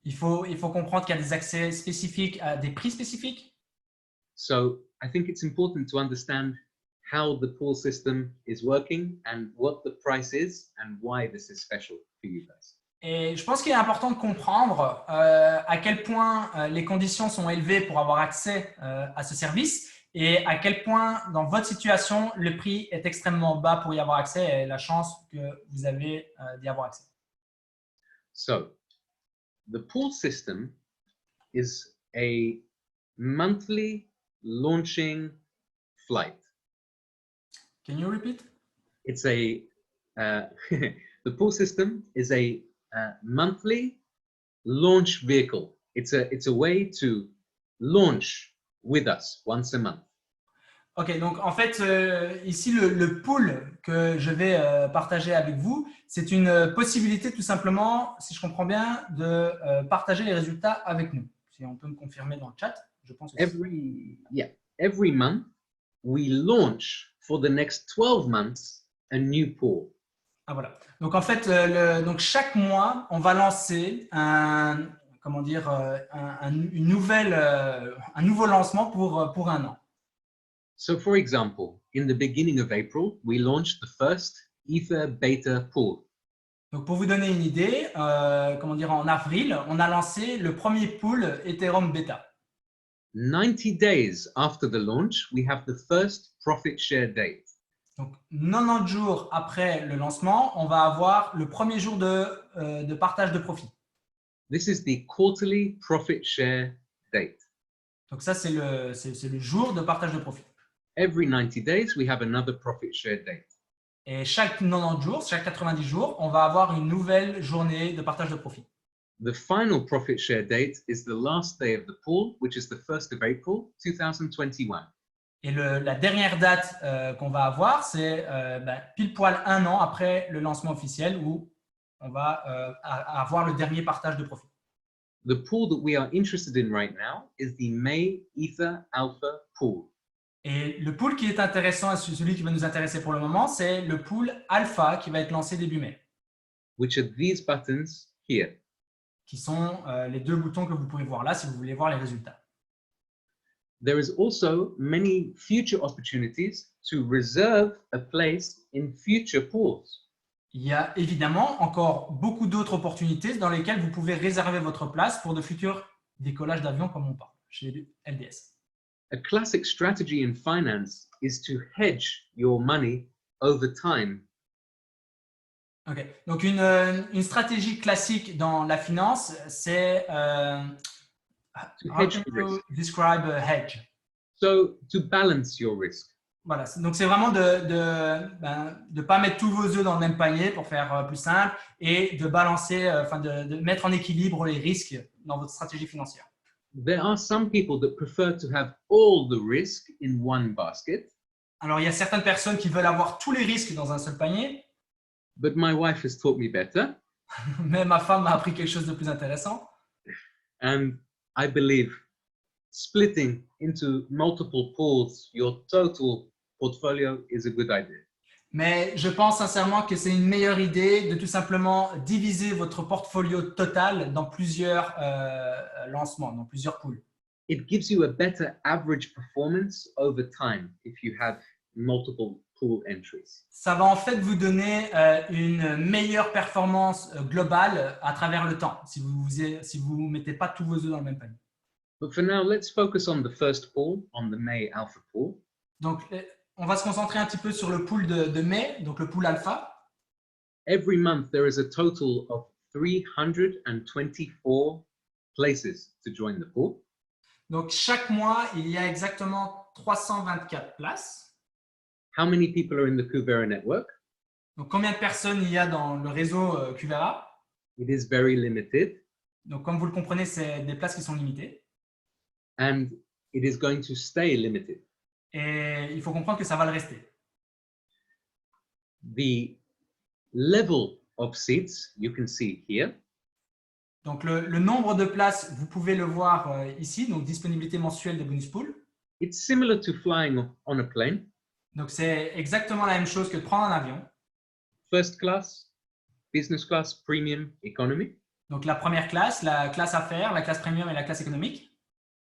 Speaker 1: Il faut comprendre qu'il y a des accès spécifiques à des prix spécifiques.
Speaker 2: So I think it's important to understand how the pool system is working and what the price is and why this is special for you guys.
Speaker 1: Et je pense qu'il est important de comprendre à quel point les conditions sont élevées pour avoir accès à ce service et à quel point, dans votre situation, le prix est extrêmement bas pour y avoir accès et la chance que vous avez d'y avoir accès.
Speaker 2: So the pool system is a monthly launching flight.
Speaker 1: Can you repeat?
Speaker 2: It's a the pool system is a monthly launch vehicle. It's a way to launch with us once a month.
Speaker 1: Ok, donc en fait, ici, le pool que je vais partager avec vous, c'est une possibilité tout simplement, si je comprends bien, de partager les résultats avec nous. Si on peut me confirmer dans le chat, je pense aussi.
Speaker 2: Every month, we launch for the next 12 months a new pool.
Speaker 1: Ah voilà. Donc en fait, donc chaque mois, on va lancer un nouveau lancement pour un an.
Speaker 2: So, for example, in the beginning of April, we launched the first Ether Beta pool.
Speaker 1: Donc pour vous donner une idée, en avril, on a lancé le premier pool Ethereum Beta.
Speaker 2: 90 days after the launch, we have the first profit share date.
Speaker 1: Donc 90 jours après le lancement, on va avoir le premier jour de partage de profit.
Speaker 2: This is the quarterly profit share date.
Speaker 1: Donc ça, c'est le jour de partage de profit.
Speaker 2: Every 90 days, we have another profit share date.
Speaker 1: Et chaque 90 jours, chaque 90 jours, on va avoir une nouvelle journée de partage de profit.
Speaker 2: The final profit share date is the last day of the pool, which is the 1st of April, 2021.
Speaker 1: Et la dernière date qu'on va avoir, c'est pile poil un an après le lancement officiel où on va avoir le dernier partage de profit.
Speaker 2: The pool that we are interested in right now is the May Ether Alpha pool.
Speaker 1: Et le pool qui est intéressant, celui qui va nous intéresser pour le moment, c'est le pool Alpha qui va être lancé début mai.
Speaker 2: Which are these buttons here.
Speaker 1: Qui sont les deux boutons que vous pouvez voir là si vous voulez voir les résultats.
Speaker 2: There is also many future opportunities to reserve a place in future pools.
Speaker 1: Il y a évidemment encore beaucoup d'autres opportunités dans lesquelles vous pouvez réserver votre place pour de futurs décollages d'avions comme on parle chez LDS.
Speaker 2: A classic strategy in finance is to hedge your money over time.
Speaker 1: Ok, donc une stratégie classique dans la finance, c'est how can you describe a hedge?
Speaker 2: So to balance your risk.
Speaker 1: Voilà, donc c'est vraiment de pas mettre tous vos œufs dans le même panier pour faire plus simple et de balancer, de mettre en équilibre les risques dans votre stratégie financière.
Speaker 2: There are some people that prefer to have all the risk in one basket,
Speaker 1: Alors, il y a certaines personnes qui veulent avoir tous les risques dans un seul panier,
Speaker 2: but my wife has taught me better,
Speaker 1: mais ma femme m'a appris quelque chose de plus intéressant.
Speaker 2: and I believe splitting into multiple pools your total portfolio is a good idea.
Speaker 1: Mais je pense sincèrement que c'est une meilleure idée de tout simplement diviser votre portfolio total dans plusieurs lancements, dans plusieurs pools.
Speaker 2: It gives you a better average performance over time if you have multiple pool entries.
Speaker 1: Ça va en fait vous donner une meilleure performance globale à travers le temps, si vous mettez pas tous vos œufs dans le même panier.
Speaker 2: But for now, let's focus on the first pool, on the May Alpha pool.
Speaker 1: Donc, on va se concentrer un petit peu sur le pool de mai, donc le pool alpha.
Speaker 2: Every month, there is a total of 324 places to join the pool.
Speaker 1: Donc, chaque mois, il y a exactement 324 places.
Speaker 2: How many people are in the Kuvera network?
Speaker 1: Donc, combien de personnes il y a dans le réseau Kuvera?
Speaker 2: It is very limited,
Speaker 1: Donc, comme vous le comprenez, c'est des places qui sont limitées.
Speaker 2: and it is going to stay limited.
Speaker 1: Et il faut comprendre que ça va le rester.
Speaker 2: The level of seats you can see here.
Speaker 1: Donc, le nombre de places, vous pouvez le voir ici, donc disponibilité mensuelle des bonus pools.
Speaker 2: It's similar to flying on a plane.
Speaker 1: Donc, c'est exactement la même chose que de prendre un avion.
Speaker 2: First class, business class, premium, economy.
Speaker 1: Donc, la première classe, la classe affaires, la classe premium et la classe économique.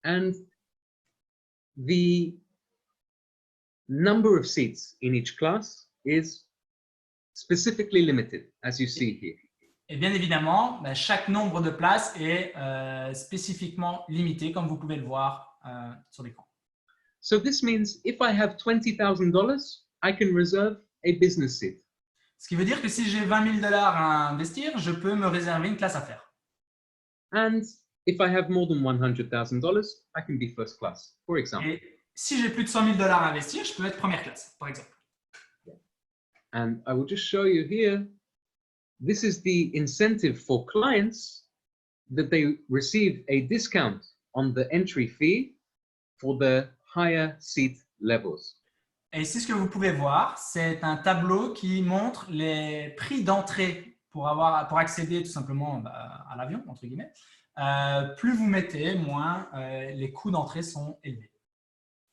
Speaker 2: And the number of seats in each class is specifically limited, as you see here.
Speaker 1: Et bien évidemment, chaque nombre de places est spécifiquement limité, comme vous pouvez le voir sur l'écran.
Speaker 2: So this means if I have $20,000, I can reserve a business seat.
Speaker 1: Ce qui veut dire que si j'ai 20 000 $ à investir, je peux me réserver une classe affaires.
Speaker 2: And if I have more than $100,000, I can be first class, for example.
Speaker 1: Et si j'ai plus de 100 000 $ à investir, je peux être première classe, par exemple.
Speaker 2: And I will just show you here. This is the incentive for clients that they receive a discount on the entry fee for the higher seat levels.
Speaker 1: Et ici, ce que vous pouvez voir, c'est un tableau qui montre les prix d'entrée pour accéder tout simplement à l'avion, entre guillemets. Plus vous mettez, moins les coûts d'entrée sont élevés.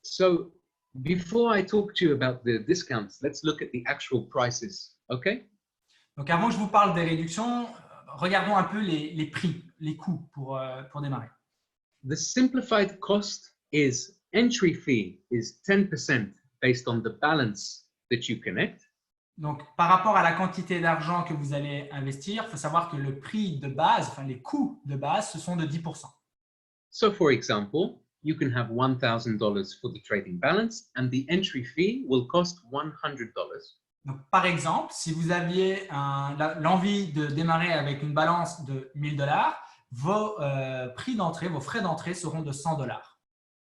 Speaker 2: So before I talk to you about the discounts, let's look at the actual prices, okay?
Speaker 1: Donc, avant que je vous parle des réductions, regardons un peu les prix, les coûts pour démarrer.
Speaker 2: The simplified cost is entry fee is 10% based on the balance that you connect.
Speaker 1: Donc, par rapport à la quantité d'argent que vous allez investir, il faut savoir que le prix de base, enfin les coûts de base, ce sont de 10%.
Speaker 2: So for example, you can have $1,000 for the trading balance and the entry fee will cost $100.
Speaker 1: Donc, par exemple, si vous aviez l'envie de démarrer avec une balance de 1 000 $, vos prix d'entrée, vos frais d'entrée seront de 100 $.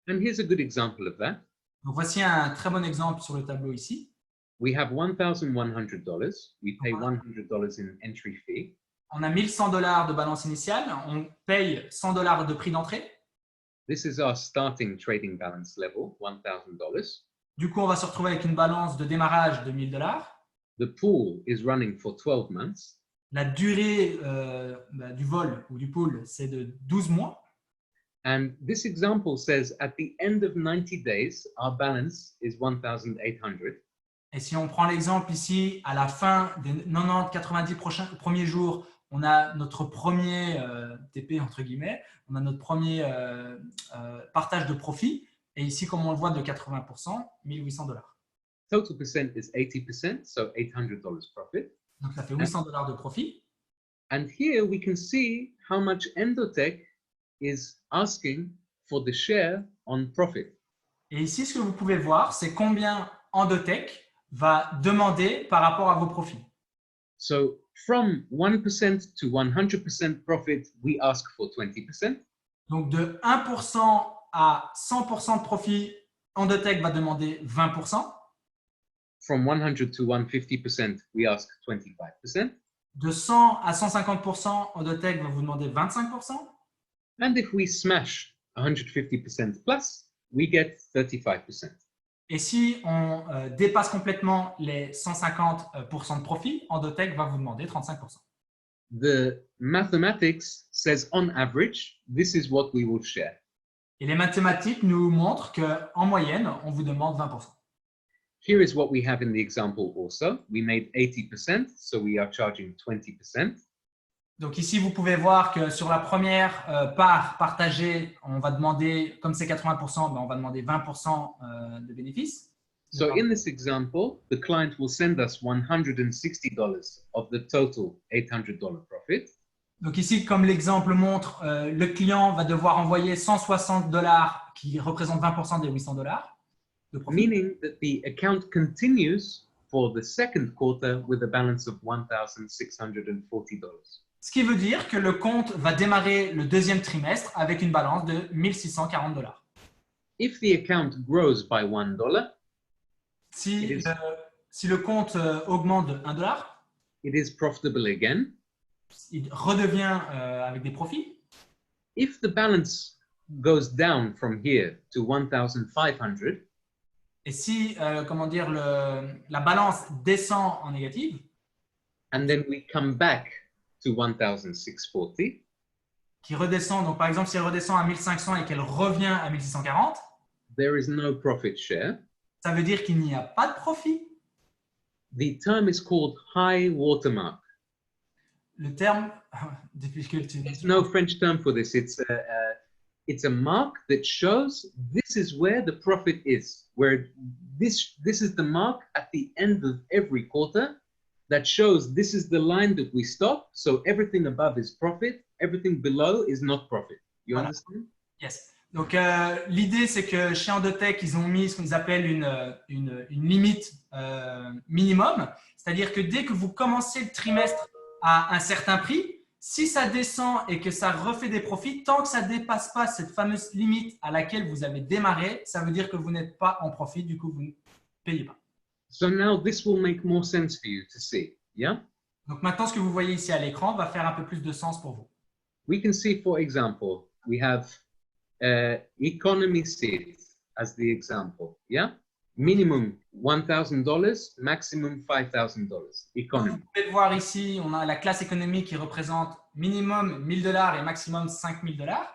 Speaker 2: And here's a good example of that.
Speaker 1: Donc, voici un très bon exemple sur le tableau ici.
Speaker 2: We have $1,100. We pay $100 in entry fee.
Speaker 1: On a 1 100 $ de balance initiale. On paye 100 $ de prix d'entrée.
Speaker 2: This is our starting trading balance level, $1,000.
Speaker 1: Du coup, on va se retrouver avec une balance de démarrage de 1 000 $.
Speaker 2: The pool is running for 12 months.
Speaker 1: La durée du vol ou du pool, c'est de 12 mois.
Speaker 2: And this example says at the end of 90 days, our balance is 1,800.
Speaker 1: Et si on prend l'exemple ici, à la fin des 90 premiers jours, on a notre premier TP, entre guillemets, on a notre premier partage de profit. Et ici, comme on le voit, de 80%, 1 800 $.
Speaker 2: Total percent is 80%, so $800 profit.
Speaker 1: Donc, ça fait 800 $ de profit.
Speaker 2: And here we can see how much Endotech is asking for the share on profit.
Speaker 1: Et ici, ce que vous pouvez voir, c'est combien Endotech va demander par rapport à vos profits.
Speaker 2: So from 1% to 100% profit, we ask for 20%.
Speaker 1: Donc, de 1% à 100% de profit, Endotech va demander 20%.
Speaker 2: from 100 to 150%, we ask 25%.
Speaker 1: De 100 à 150%, Odotech va vous demander 25%.
Speaker 2: And if we smash 150% plus, we get 35%.
Speaker 1: Et si on dépasse complètement les 150% de profit, Odotech va vous demander 35%.
Speaker 2: The mathematics says on average, this is what we will share.
Speaker 1: Et les mathématiques nous montrent qu'en moyenne, on vous demande 20%.
Speaker 2: Here is what we have in the example also. We made 80%, so we are charging 20%.
Speaker 1: Donc ici, vous pouvez voir que sur la première part partagée, on va demander, comme c'est 80%, ben on va demander 20% de bénéfices.
Speaker 2: So in this example, the client will send us $160 of the total $800 profit.
Speaker 1: Donc ici, comme l'exemple montre, le client va devoir envoyer $160 qui représentent 20% des $800 de profit.
Speaker 2: Meaning that the account continues for the second quarter with a balance of $1,640.
Speaker 1: Ce qui veut dire que le compte va démarrer le deuxième trimestre avec une balance de $1,640.
Speaker 2: If the account grows by $1,
Speaker 1: Si le compte augmente de $1,
Speaker 2: it is profitable again.
Speaker 1: il redevient avec des profits.
Speaker 2: If the balance goes down from here to 1,500,
Speaker 1: Et si, comment dire, la balance descend en négative,
Speaker 2: and then we come back to 1,640,
Speaker 1: qui redescend, donc par exemple, si elle redescend à 1500 et qu'elle revient à 1640,
Speaker 2: there is no profit share.
Speaker 1: ça veut dire qu'il n'y a pas de profit.
Speaker 2: The term is called high watermark.
Speaker 1: Le terme, depuis que
Speaker 2: There's no French term for this. It's a mark that shows this is where the profit is. Where this is the mark at the end of every quarter that shows this is the line that we stop. So everything above is profit. Everything below is not profit. You
Speaker 1: Voilà.
Speaker 2: understand?
Speaker 1: Yes. Donc, l'idée, c'est que chez Endotech, ils ont mis ce qu'ils appellent une limite minimum. C'est-à-dire que dès que vous commencez le trimestre à un certain prix, si ça descend et que ça refait des profits, tant que ça ne dépasse pas cette fameuse limite à laquelle vous avez démarré, ça veut dire que vous n'êtes pas en profit, du coup, vous ne payez pas.
Speaker 2: So now this will make more sense for you to see. Yeah?
Speaker 1: Donc, maintenant, ce que vous voyez ici à l'écran va faire un peu plus de sens pour vous.
Speaker 2: We can see, for example, we have economy seats as the example. Yeah? Minimum $1,000, maximum $5,000. Economy.
Speaker 1: Vous pouvez le voir ici, on a la classe économique qui représente minimum $1,000 et maximum $5,000.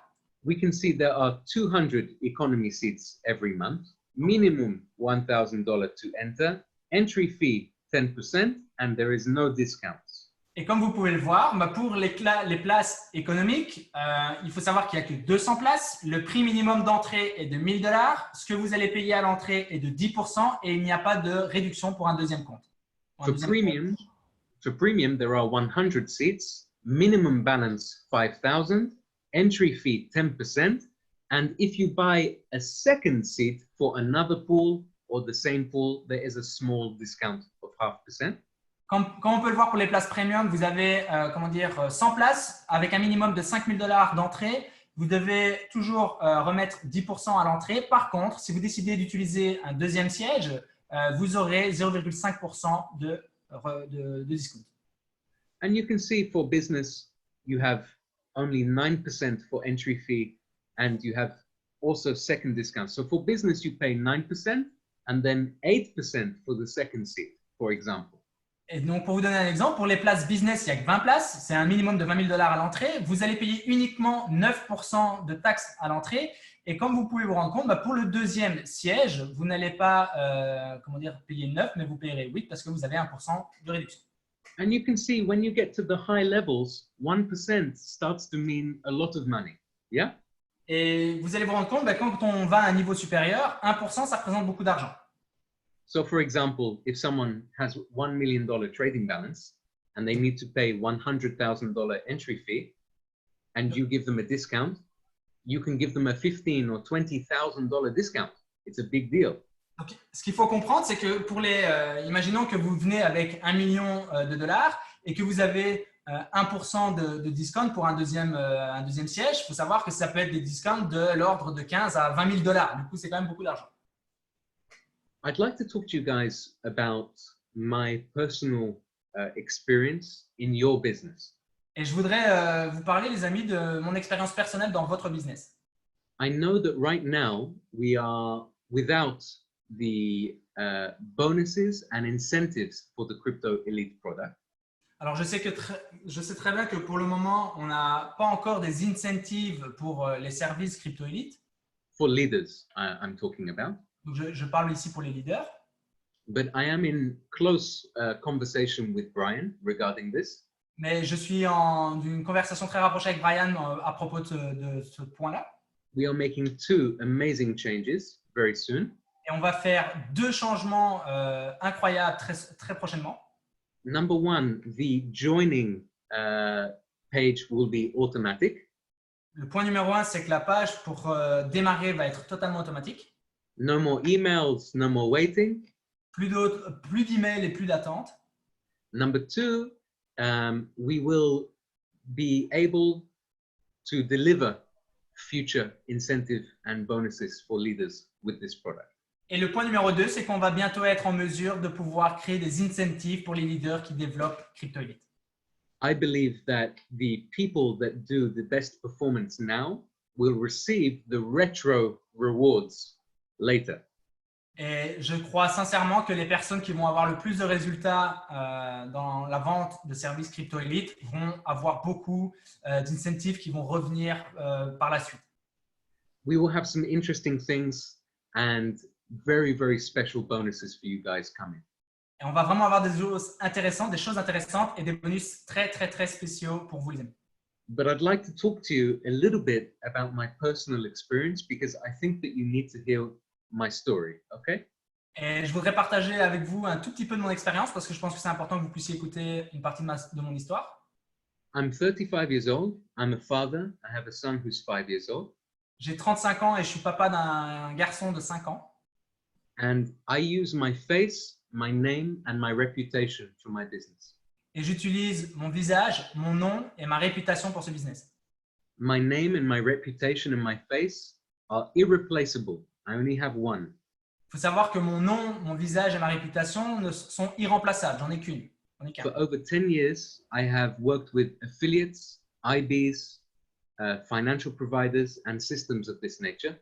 Speaker 2: We can see there are 200 economy seats every month. Minimum $1,000 to enter. Entry fee 10%, and there is no discounts.
Speaker 1: Et comme vous pouvez le voir, bah pour les places économiques, il faut savoir qu'il n'y a que 200 places. Le prix minimum d'entrée est de $1,000. Ce que vous allez payer à l'entrée est de 10% et il n'y a pas de réduction pour un deuxième compte.
Speaker 2: For premium, there are 100 seats. Minimum balance 5,000. Entry fee 10%. And if you buy a second seat for another pool or the same pool, there is a small discount of 0.5%.
Speaker 1: Comme on peut le voir pour les places premium, vous avez 100 places avec un minimum de $5,000 d'entrée. Vous devez toujours remettre 10% à l'entrée. Par contre, si vous décidez d'utiliser un deuxième siège, vous aurez 0,5% de discount.
Speaker 2: And you can see for business, you have only 9% for entry fee and you have also second discount. So for business, you pay 9% and then 8% for the second seat, for example.
Speaker 1: Et donc, pour vous donner un exemple, pour les places business, il n'y a que 20 places. C'est un minimum de $20,000 à l'entrée. Vous allez payer uniquement 9% de taxes à l'entrée. Et comme vous pouvez vous rendre compte, pour le deuxième siège, vous n'allez pas payer 9, mais vous payerez 8 parce que vous avez 1% de réduction.
Speaker 2: And you can see when you get to the high levels, 1% starts to mean a lot of money. Yeah?
Speaker 1: Et vous allez vous rendre compte, quand on va à un niveau supérieur, 1%, ça représente beaucoup d'argent.
Speaker 2: So, for example, if someone has $1 million trading balance and they need to pay $100,000 entry fee, and you give them a discount, you can give them a $15,000 or $20,000 discount. It's a big deal.
Speaker 1: Donc, ce qu'il faut comprendre, c'est que pour imaginons que vous venez avec $1 million et que vous avez 1% de discount pour un deuxième siège. Il faut savoir que ça peut être des discounts de l'ordre de $15,000 à $20,000. Du coup, c'est quand même beaucoup d'argent.
Speaker 2: I'd like to talk to you guys about my personal experience in your business.
Speaker 1: Et je voudrais vous parler, les amis, de mon expérience personnelle dans votre business.
Speaker 2: I know that right now we are without the bonuses and incentives for the Crypto Elite product.
Speaker 1: Alors, je sais très bien que pour le moment, on n'a pas encore des incentives pour les services Crypto Elite.
Speaker 2: For leaders, I'm talking about.
Speaker 1: Donc, je parle ici pour les leaders.
Speaker 2: But I am in close conversation with Brian regarding this.
Speaker 1: Mais je suis en une conversation très rapprochée avec Brian à propos de ce point-là.
Speaker 2: We are making 2 amazing changes very soon.
Speaker 1: Et on va faire 2 changements incroyables très prochainement.
Speaker 2: Number 1, the joining page will be automatic.
Speaker 1: Le point numéro 1, c'est que la page pour démarrer va être totalement automatique.
Speaker 2: No more emails, no more waiting.
Speaker 1: Plus d'emails et plus d'attente.
Speaker 2: Number 2, we will be able to deliver future incentive and bonuses for leaders with this product.
Speaker 1: Et le point numéro 2, c'est qu'on va bientôt être en mesure de pouvoir créer des incentives pour les leaders qui développent Crypto Elite.
Speaker 2: I believe that the people that do the best performance now will receive the retro rewards later.
Speaker 1: Et je crois sincèrement que les personnes qui vont avoir le plus de résultats dans la vente de services Crypto Elite vont avoir beaucoup d'incentives qui vont revenir par la suite.
Speaker 2: We will have some interesting things and very, very special bonuses for you guys coming.
Speaker 1: Et on va vraiment avoir des choses intéressantes et des bonus très, très, très spéciaux pour vous, les amis.
Speaker 2: But I'd like to talk to you a little bit about my personal experience because I think that you need to hear my story, okay?
Speaker 1: Et je voudrais partager avec vous un tout petit peu de mon expérience parce que je pense que c'est important que vous puissiez écouter une partie de mon histoire.
Speaker 2: I'm 35 years old. I'm a father. I have a son who's 5 years old.
Speaker 1: J'ai 35 ans et je suis papa d'un garçon de 5 ans.
Speaker 2: And I use my face, my name, and my reputation for my business.
Speaker 1: Et j'utilise mon visage, mon nom et ma réputation pour ce business.
Speaker 2: My name and my reputation and my face are irreplaceable. I only have one.
Speaker 1: Il faut savoir que mon nom, mon visage et ma réputation sont irremplaçables. J'en ai qu'une. J'en ai qu'un.
Speaker 2: For over 10 years, I have worked with affiliates, IBs, financial providers, and systems of this nature.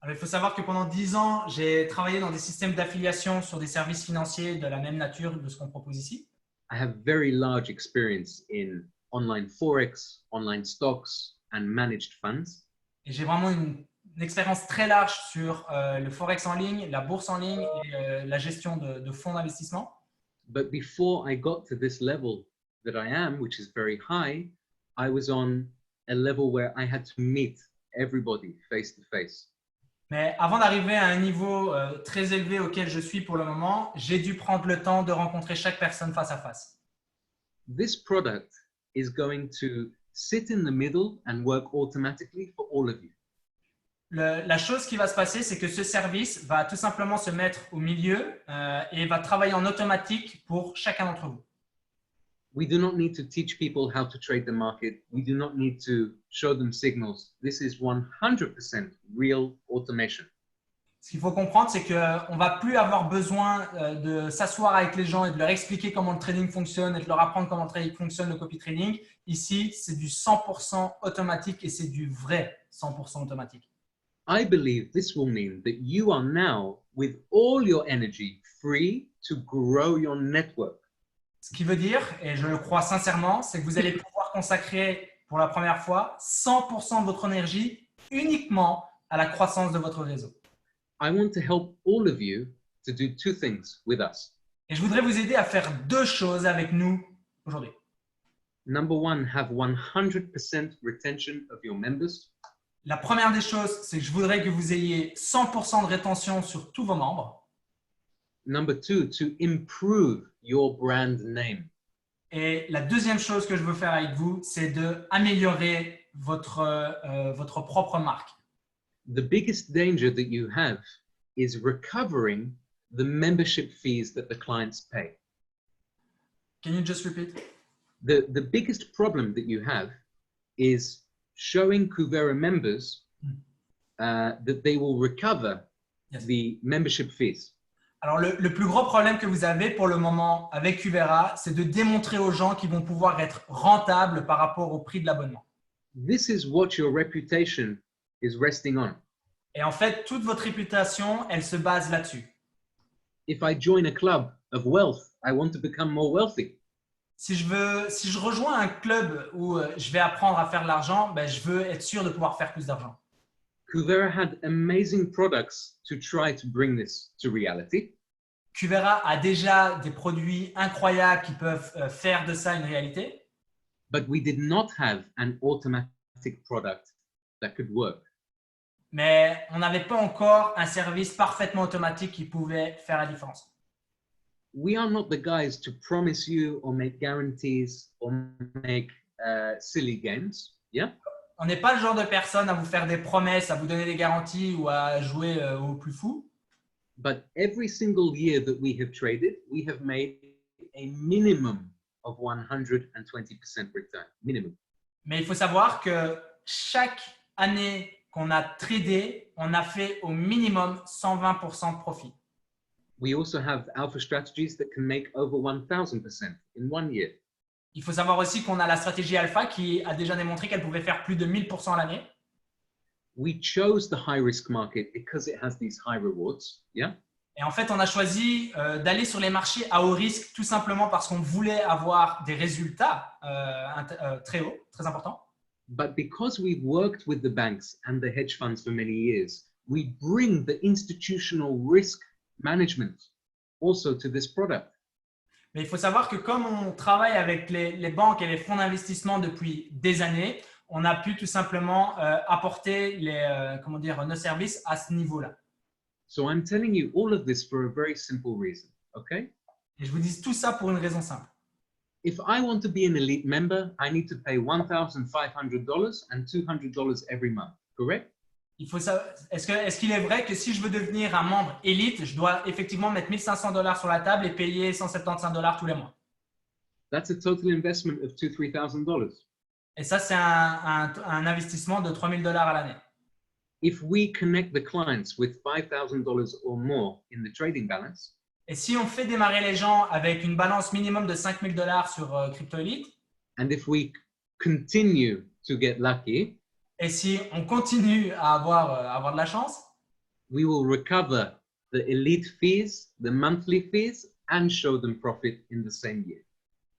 Speaker 1: Alors, il faut savoir que pendant 10 ans, j'ai travaillé dans des systèmes d'affiliation sur des services financiers de la même nature de ce qu'on propose ici.
Speaker 2: I have very large experience in online forex, online stocks, and managed funds.
Speaker 1: Et j'ai vraiment une expérience très large sur le forex en ligne, la bourse en ligne et la gestion de fonds d'investissement.
Speaker 2: But before I got to this level that I am, which is very high, I was on a level where I had to meet everybody face to face.
Speaker 1: Mais avant d'arriver à un niveau très élevé auquel je suis pour le moment, j'ai dû prendre le temps de rencontrer chaque personne face à face.
Speaker 2: This product is going to sit in the middle and work automatically for all of you.
Speaker 1: La chose qui va se passer, c'est que ce service va tout simplement se mettre au milieu et va travailler en automatique pour chacun d'entre vous.
Speaker 2: We do not need to teach people how to trade the market. We do not need to show them signals. This is 100% real automation.
Speaker 1: Ce qu'il faut comprendre, c'est qu'on ne va plus avoir besoin de s'asseoir avec les gens et de leur expliquer comment le trading fonctionne et de leur apprendre comment le trading fonctionne, le copy trading. Ici, c'est du 100% automatique et c'est du vrai 100% automatique.
Speaker 2: I believe this will mean that you are now, with all your energy, free to grow your network.
Speaker 1: Ce qui veut dire, et je le crois sincèrement, c'est que vous allez pouvoir consacrer pour la première fois 100% de votre énergie uniquement à la croissance de votre réseau.
Speaker 2: I want to help all of you to do 2 things with us.
Speaker 1: Et je voudrais vous aider à faire 2 choses avec nous aujourd'hui.
Speaker 2: Number 1, have 100% retention of your members.
Speaker 1: La première des choses, c'est que je voudrais que vous ayez 100% de rétention sur tous vos membres.
Speaker 2: Number 2, to improve your brand name.
Speaker 1: Et la deuxième chose que je veux faire avec vous, c'est d'améliorer votre propre marque.
Speaker 2: The biggest danger that you have is recovering the membership fees that the clients pay.
Speaker 1: Can you just repeat?
Speaker 2: The biggest problem that you have is showing Kuvera members that they will recover
Speaker 1: Yes.
Speaker 2: the membership fees.
Speaker 1: Alors, le plus gros problème que vous avez pour le moment avec Cuvera, c'est de démontrer aux gens qu'ils vont pouvoir être rentables par rapport au prix de l'abonnement.
Speaker 2: This is what your reputation is resting on.
Speaker 1: Et en fait, toute votre réputation, elle se base là-dessus.
Speaker 2: If I join a club of wealth, I want to become more wealthy.
Speaker 1: Si je rejoins un club où je vais apprendre à faire de l'argent, ben, je veux être sûr de pouvoir faire plus d'argent.
Speaker 2: Cuvera had amazing products to try to bring this to reality.
Speaker 1: Cuvera a déjà des produits incroyables qui peuvent faire de ça une réalité.
Speaker 2: But we did not have an automatic product that could work.
Speaker 1: Mais on n'avait pas encore un service parfaitement automatique qui pouvait faire la différence.
Speaker 2: We are not the guys to promise you or make guarantees or make silly games. Yeah.
Speaker 1: On n'est pas le genre de personne à vous faire des promesses, à vous donner des garanties ou à jouer au plus fou.
Speaker 2: But every single year that we have traded, we have made a minimum of 120% return. Minimum.
Speaker 1: Mais il faut savoir que chaque année qu'on a tradé, on a fait au minimum 120% de profit.
Speaker 2: We also have alpha strategies that can make over 1000% in 1 year.
Speaker 1: Il faut savoir aussi qu'on a la stratégie alpha qui a déjà démontré qu'elle pouvait faire plus de 1000% à l'année.
Speaker 2: We chose the high risk market because it has these high rewards. Yeah.
Speaker 1: Et en fait, on a choisi d'aller sur les marchés à haut risque tout simplement parce qu'on voulait avoir des résultats très hauts, très importants.
Speaker 2: But because we've worked with the banks and the hedge funds for many years, we bring the institutional risk management also to this product.
Speaker 1: Mais il faut savoir que comme on travaille avec les banques et les fonds d'investissement depuis des années, on a pu tout simplement apporter nos services à ce niveau-là.
Speaker 2: So I'm telling you all of this for a very simple reason, okay?
Speaker 1: Et je vous dis tout ça pour une raison simple.
Speaker 2: If I want to be an elite member, I need to pay $1,500 and $200 every month, correct?
Speaker 1: Il faut savoir, est-ce qu'il est vrai que si je veux devenir un membre élite, je dois effectivement mettre $1 500 sur la table et payer $175 tous les mois?
Speaker 2: That's a total investment of $2,000-$3,000.
Speaker 1: Et ça, c'est un investissement de $3,000 à l'année.
Speaker 2: If we connect the clients with $5,000 or more in the trading balance,
Speaker 1: et si on fait démarrer les gens avec une balance minimum de $5,000 sur CryptoElite,
Speaker 2: and if we continue to get lucky,
Speaker 1: et si on continue à avoir de la chance,
Speaker 2: we will recover the elite fees, the monthly fees, and show them profit in the same year.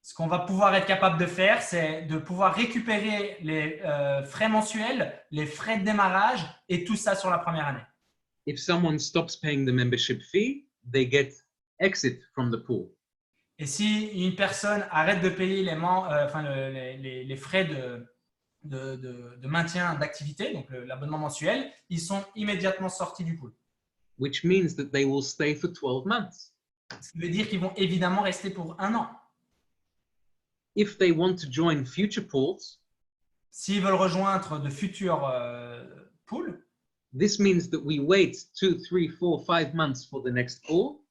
Speaker 1: Ce qu'on va pouvoir être capable de faire, c'est de pouvoir récupérer les frais mensuels, les frais de démarrage et tout ça sur la première année.
Speaker 2: If someone stops paying the membership fee, they get exit from the pool.
Speaker 1: Et si une personne arrête de payer les frais de maintien d'activité, donc l'abonnement mensuel, ils sont immédiatement sortis du pool.
Speaker 2: Which means that they will stay for 12 months.
Speaker 1: Ce qui veut dire qu'ils vont évidemment rester pour 1 an.
Speaker 2: If they want to join future pools,
Speaker 1: s'ils veulent rejoindre de futurs pools,
Speaker 2: this means that we wait 2, 3, 4, 5 months for the next pool,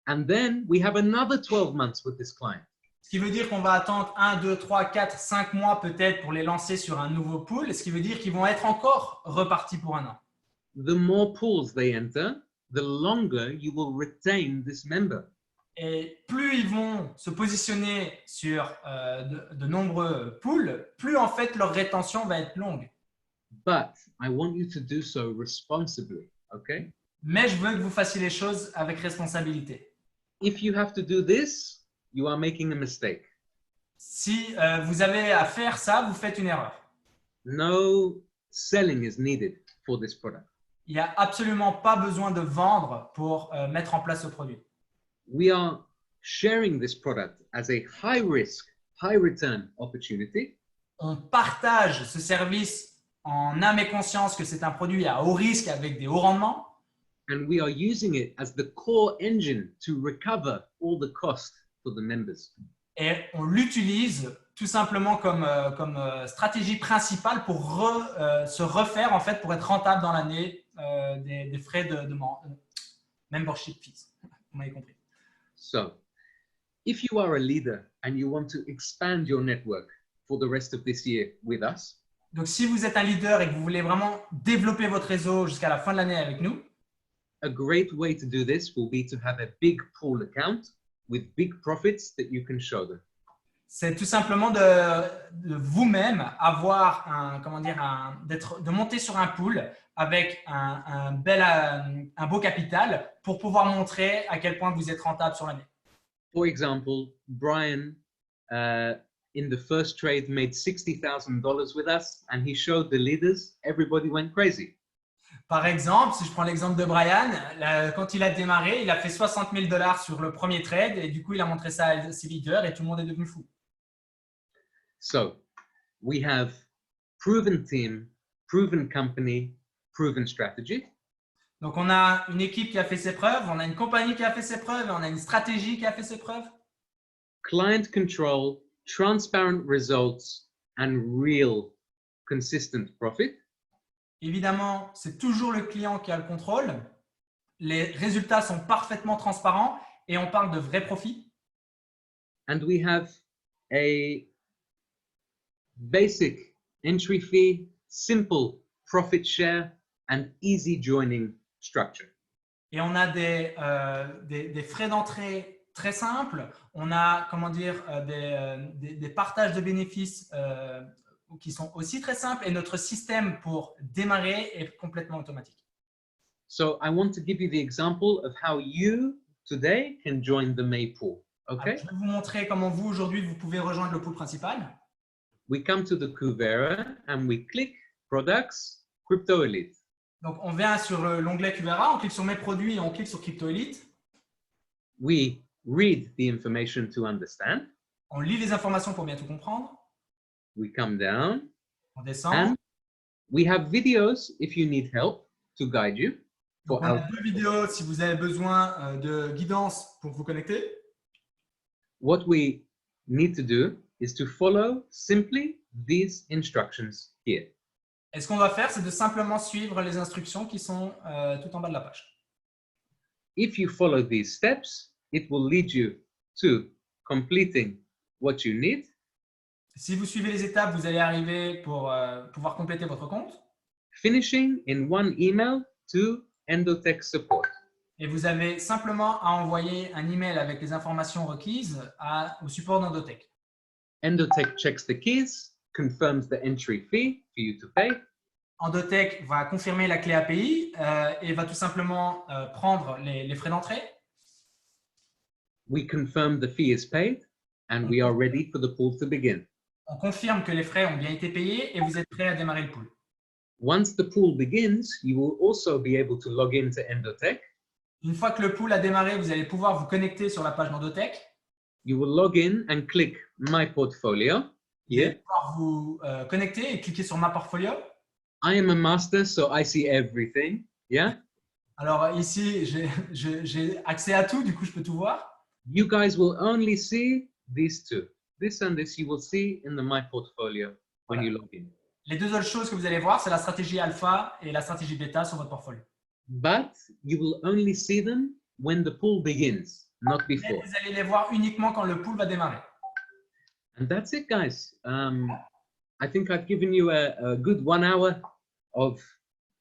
Speaker 2: and then we have another 12 months with this client.
Speaker 1: Ce qui veut dire qu'on va attendre 1, 2, 3, 4, 5 mois peut-être pour les lancer sur un nouveau pool, ce qui veut dire qu'ils vont être encore repartis pour 1 an.
Speaker 2: The more pools they enter, the longer you will retain this member.
Speaker 1: Et plus ils vont se positionner sur de nombreux pools, plus en fait leur rétention va être longue.
Speaker 2: But I want you to do so responsibly, okay?
Speaker 1: Mais je veux que vous fassiez les choses avec responsabilité.
Speaker 2: If you have to do this, you are making a mistake.
Speaker 1: Si vous avez à faire ça, vous faites une erreur.
Speaker 2: No selling is needed for this product.
Speaker 1: Il n'y a absolument pas besoin de vendre pour mettre en place ce produit.
Speaker 2: We are sharing this product as a high risk, high return opportunity.
Speaker 1: On partage ce service en âme et conscience que c'est un produit à haut risque avec des hauts rendements.
Speaker 2: And we are using it as the core engine to recover all the cost for the members.
Speaker 1: Et on l'utilise tout simplement comme stratégie principale pour se refaire en fait pour être rentable dans l'année des frais de membership fees. Vous m'avez compris.
Speaker 2: So, if you are a leader and you want to expand your network for the rest of this year with us,
Speaker 1: donc si vous êtes un leader et que vous voulez vraiment développer votre réseau jusqu'à la fin de l'année avec nous,
Speaker 2: a great way to do this will be to have a big pool account with big profits that you can show them.
Speaker 1: C'est tout simplement de vous-même avoir de monter sur un pool avec un beau capital pour pouvoir montrer à quel point vous êtes rentable sur l'année.
Speaker 2: For example, Brian in the first trade made $60,000 with us, and he showed the leaders. Everybody went crazy.
Speaker 1: Par exemple, si je prends l'exemple de Brian, quand il a démarré, il a fait $60,000 sur le premier trade et du coup, il a montré ça à ses leaders et tout le monde est devenu fou.
Speaker 2: So we have proven team, proven company, proven strategy.
Speaker 1: Donc, on a une équipe qui a fait ses preuves, on a une compagnie qui a fait ses preuves et on a une stratégie qui a fait ses preuves.
Speaker 2: Client control, transparent results, and real consistent profit.
Speaker 1: Évidemment, c'est toujours le client qui a le contrôle. Les résultats sont parfaitement transparents et on parle de vrais profits.
Speaker 2: And we have a basic entry fee, simple profit share, and easy joining structure.
Speaker 1: Et on a des frais d'entrée très simples. On a, des partages de bénéfices qui sont aussi très simples et notre système pour démarrer est complètement automatique.
Speaker 2: So I want to give you the example of how you today can join the May pool. Okay?
Speaker 1: Alors, je vais vous montrer comment vous, aujourd'hui, vous pouvez rejoindre le pool principal.
Speaker 2: We come to the Kuvera and we click Products, Crypto Elite.
Speaker 1: Donc, on vient sur l'onglet Kuvera, on clique sur Mes produits et on clique sur Crypto Elite.
Speaker 2: We read the information to understand.
Speaker 1: On lit les informations pour bien tout comprendre.
Speaker 2: We come down.
Speaker 1: On descend.
Speaker 2: And we have videos if you need help to guide you.
Speaker 1: Donc, on a 2 vidéos si vous avez besoin de guidance pour vous connecter.
Speaker 2: What we need to do is to follow simply these instructions here.
Speaker 1: Et ce qu'on va faire, c'est de simplement suivre les instructions qui sont tout en bas de la page.
Speaker 2: If you follow these steps, it will lead you to completing what you need.
Speaker 1: Si vous suivez les étapes, vous allez arriver pour pouvoir compléter votre compte.
Speaker 2: Finishing in one email to Endotech support.
Speaker 1: Et vous avez simplement à envoyer un email avec les informations requises au support d'Endotech.
Speaker 2: Endotech checks the keys, confirms the entry fee for you to pay.
Speaker 1: Endotech va confirmer la clé API et va tout simplement prendre les frais d'entrée.
Speaker 2: We confirm the fee is paid and we are ready for the pool to begin.
Speaker 1: On confirme que les frais ont bien été payés et vous êtes prêt à démarrer le pool.
Speaker 2: Once the pool begins, you will also be able to log into Endotech.
Speaker 1: Une fois que le pool a démarré, vous allez pouvoir vous connecter sur la page d'Endotech.
Speaker 2: You will log in and click My Portfolio.
Speaker 1: Vous allez pouvoir vous connecter et cliquer sur Ma Portfolio.
Speaker 2: I am a master, so I see everything. Yeah.
Speaker 1: Alors ici, j'ai accès à tout, du coup, je peux tout voir.
Speaker 2: You guys will only see these two. This and this you will see in the My Portfolio when you log in.
Speaker 1: Les 2 autres choses que vous allez voir, c'est la stratégie alpha et la stratégie bêta sur votre portfolio.
Speaker 2: But you will only see them when the pool begins, not
Speaker 1: Mais
Speaker 2: before.
Speaker 1: vous allez les voir uniquement quand le pool va démarrer.
Speaker 2: And that's it, guys. I think I've given you a good 1 hour of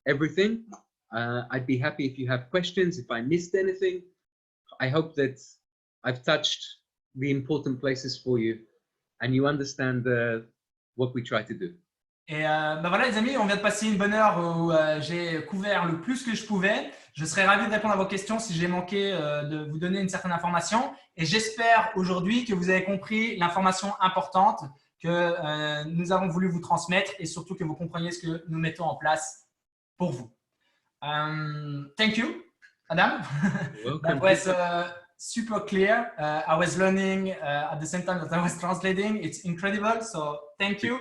Speaker 2: everything. I'd be happy if you have questions, if I missed anything. I hope that I've touched the important places for you and you understand what we try to do.
Speaker 1: Et voilà les amis, on vient de passer une bonne heure où j'ai couvert le plus que je pouvais. Je serais ravi de répondre à vos questions si j'ai manqué de vous donner une certaine information. Et j'espère aujourd'hui que vous avez compris l'information importante que nous avons voulu vous transmettre et surtout que vous compreniez ce que nous mettons en place pour vous. Thank you, Adam. That was super clear. I was learning at the same time that I was translating. It's incredible, so thank you.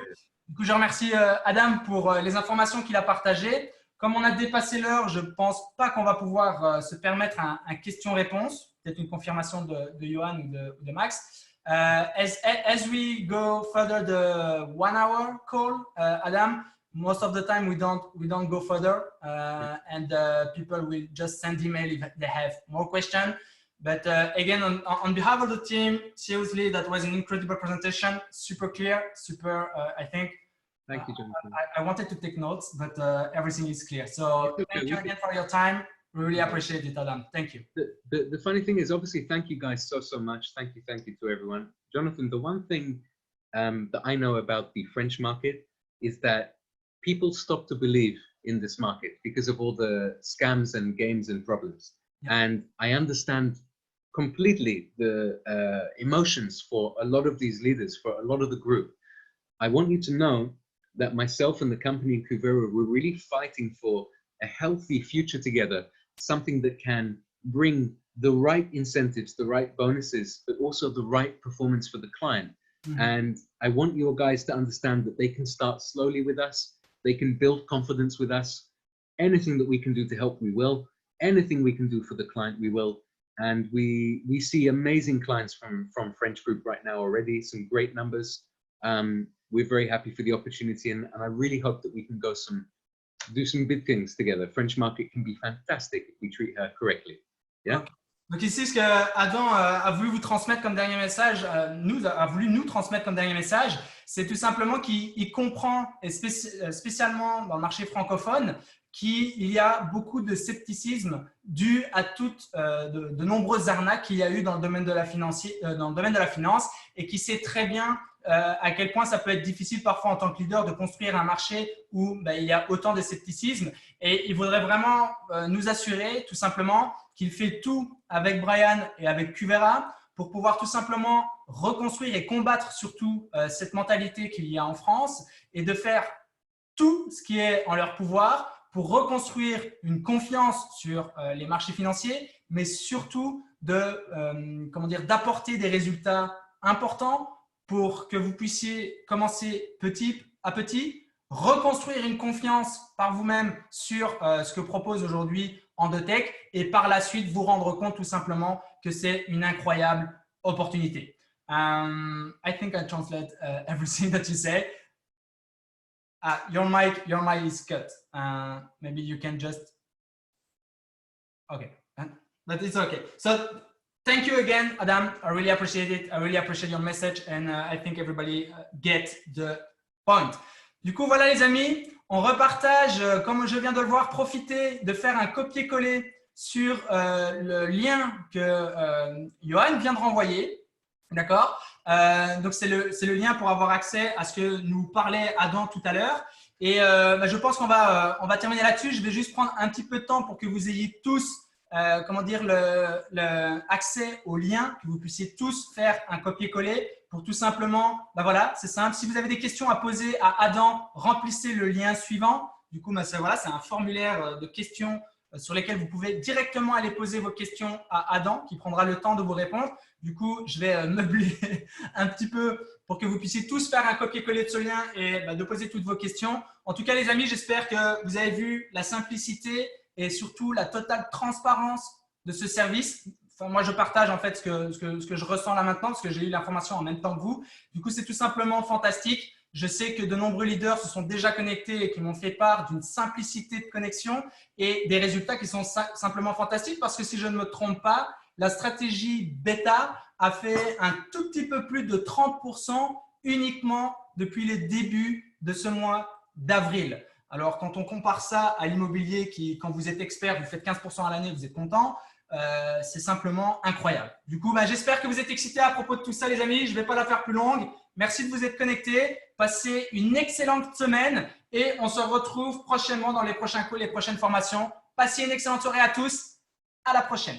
Speaker 1: Du coup, je remercie Adam pour les informations qu'il a partagées. Comme on a dépassé l'heure, je ne pense pas qu'on va pouvoir se permettre un question-réponse, peut-être une confirmation de Johan ou de Max. As we go further the 1 hour call, Adam, most of the time we don't go further, and people will just send email if they have more questions. But again, on behalf of the team, seriously, that was an incredible presentation, super clear, super, I think.
Speaker 2: Thank you, Jonathan.
Speaker 1: I wanted to take notes, but everything is clear. So thank you again for your time. Really appreciate it, Adam. Thank you.
Speaker 2: The funny thing is, obviously, thank you guys so much. Thank you to everyone. Jonathan, the one thing that I know about the French market is that people stop to believe in this market because of all the scams and games and problems.
Speaker 1: Yeah.
Speaker 2: And I understand completely the emotions for a lot of these leaders, for a lot of the group. I want you to know that myself and the company in Cuvera, we're really fighting for a healthy future together, something that can bring the right incentives, the right bonuses, but also the right performance for the client.
Speaker 1: Mm-hmm.
Speaker 2: And I want your guys to understand that they can start slowly with us. They can build confidence with us. Anything that we can do to help, we will. Anything we can do for the client, we will. And we see amazing clients from French Group right now already, some great numbers. We're very happy for the opportunity, and I really hope that we can do some big things together. French market can be fantastic if we treat her correctly. Yeah.
Speaker 1: Okay. Donc ici, ce que Adam a voulu vous transmettre comme dernier message, a voulu nous transmettre comme dernier message, c'est tout simplement qu'il comprend, et spécialement dans le marché francophone, qu'il y a beaucoup de scepticisme dû à de nombreuses arnaques qu'il y a eu dans le domaine de la finance, et qui sait très bien à quel point ça peut être difficile parfois en tant que leader de construire un marché où il y a autant de scepticisme. Et il voudrait vraiment nous assurer tout simplement qu'il fait tout avec Brian et avec Cuvera pour pouvoir tout simplement reconstruire et combattre surtout cette mentalité qu'il y a en France, et de faire tout ce qui est en leur pouvoir pour reconstruire une confiance sur les marchés financiers, mais surtout d'apporter des résultats importants pour que vous puissiez commencer petit à petit, reconstruire une confiance par vous-même sur ce que propose aujourd'hui Endotech, et par la suite vous rendre compte tout simplement que c'est une incroyable opportunité. I think I translate everything that you say. Your mic is cut. Maybe you can just… Okay, but it's okay. So thank you again, Adam. I really appreciate it. I really appreciate your message, and I think everybody get the point. Du coup, voilà les amis, on repartage, comme je viens de le voir, profitez de faire un copier-coller sur le lien que Johan vient de renvoyer. D'accord? Donc, c'est le lien pour avoir accès à ce que nous parlait Adam tout à l'heure. Et je pense qu'on va terminer là-dessus. Je vais juste prendre un petit peu de temps pour que vous ayez tous accès au lien, que vous puissiez tous faire un copier-coller pour tout simplement, voilà, c'est simple. Si vous avez des questions à poser à Adam, remplissez le lien suivant. Du coup, voilà, c'est un formulaire de questions sur lesquelles vous pouvez directement aller poser vos questions à Adam, qui prendra le temps de vous répondre. Du coup, je vais meubler un petit peu pour que vous puissiez tous faire un copier-coller de ce lien et de poser toutes vos questions. En tout cas, les amis, j'espère que vous avez vu la simplicité et surtout la totale transparence de ce service. Enfin, moi, je partage en fait ce que je ressens là maintenant, parce que j'ai eu l'information en même temps que vous. Du coup, c'est tout simplement fantastique. Je sais que de nombreux leaders se sont déjà connectés et qui m'ont fait part d'une simplicité de connexion et des résultats qui sont simplement fantastiques, parce que si je ne me trompe pas, la stratégie bêta a fait un tout petit peu plus de 30% uniquement depuis les débuts de ce mois d'avril. Alors, quand on compare ça à l'immobilier qui, quand vous êtes expert, vous faites 15% à l'année, vous êtes content, c'est simplement incroyable. Du coup, j'espère que vous êtes excités à propos de tout ça, les amis. Je ne vais pas la faire plus longue. Merci de vous être connectés. Passez une excellente semaine et on se retrouve prochainement dans les prochains cours, les prochaines formations. Passez une excellente soirée à tous. À la prochaine.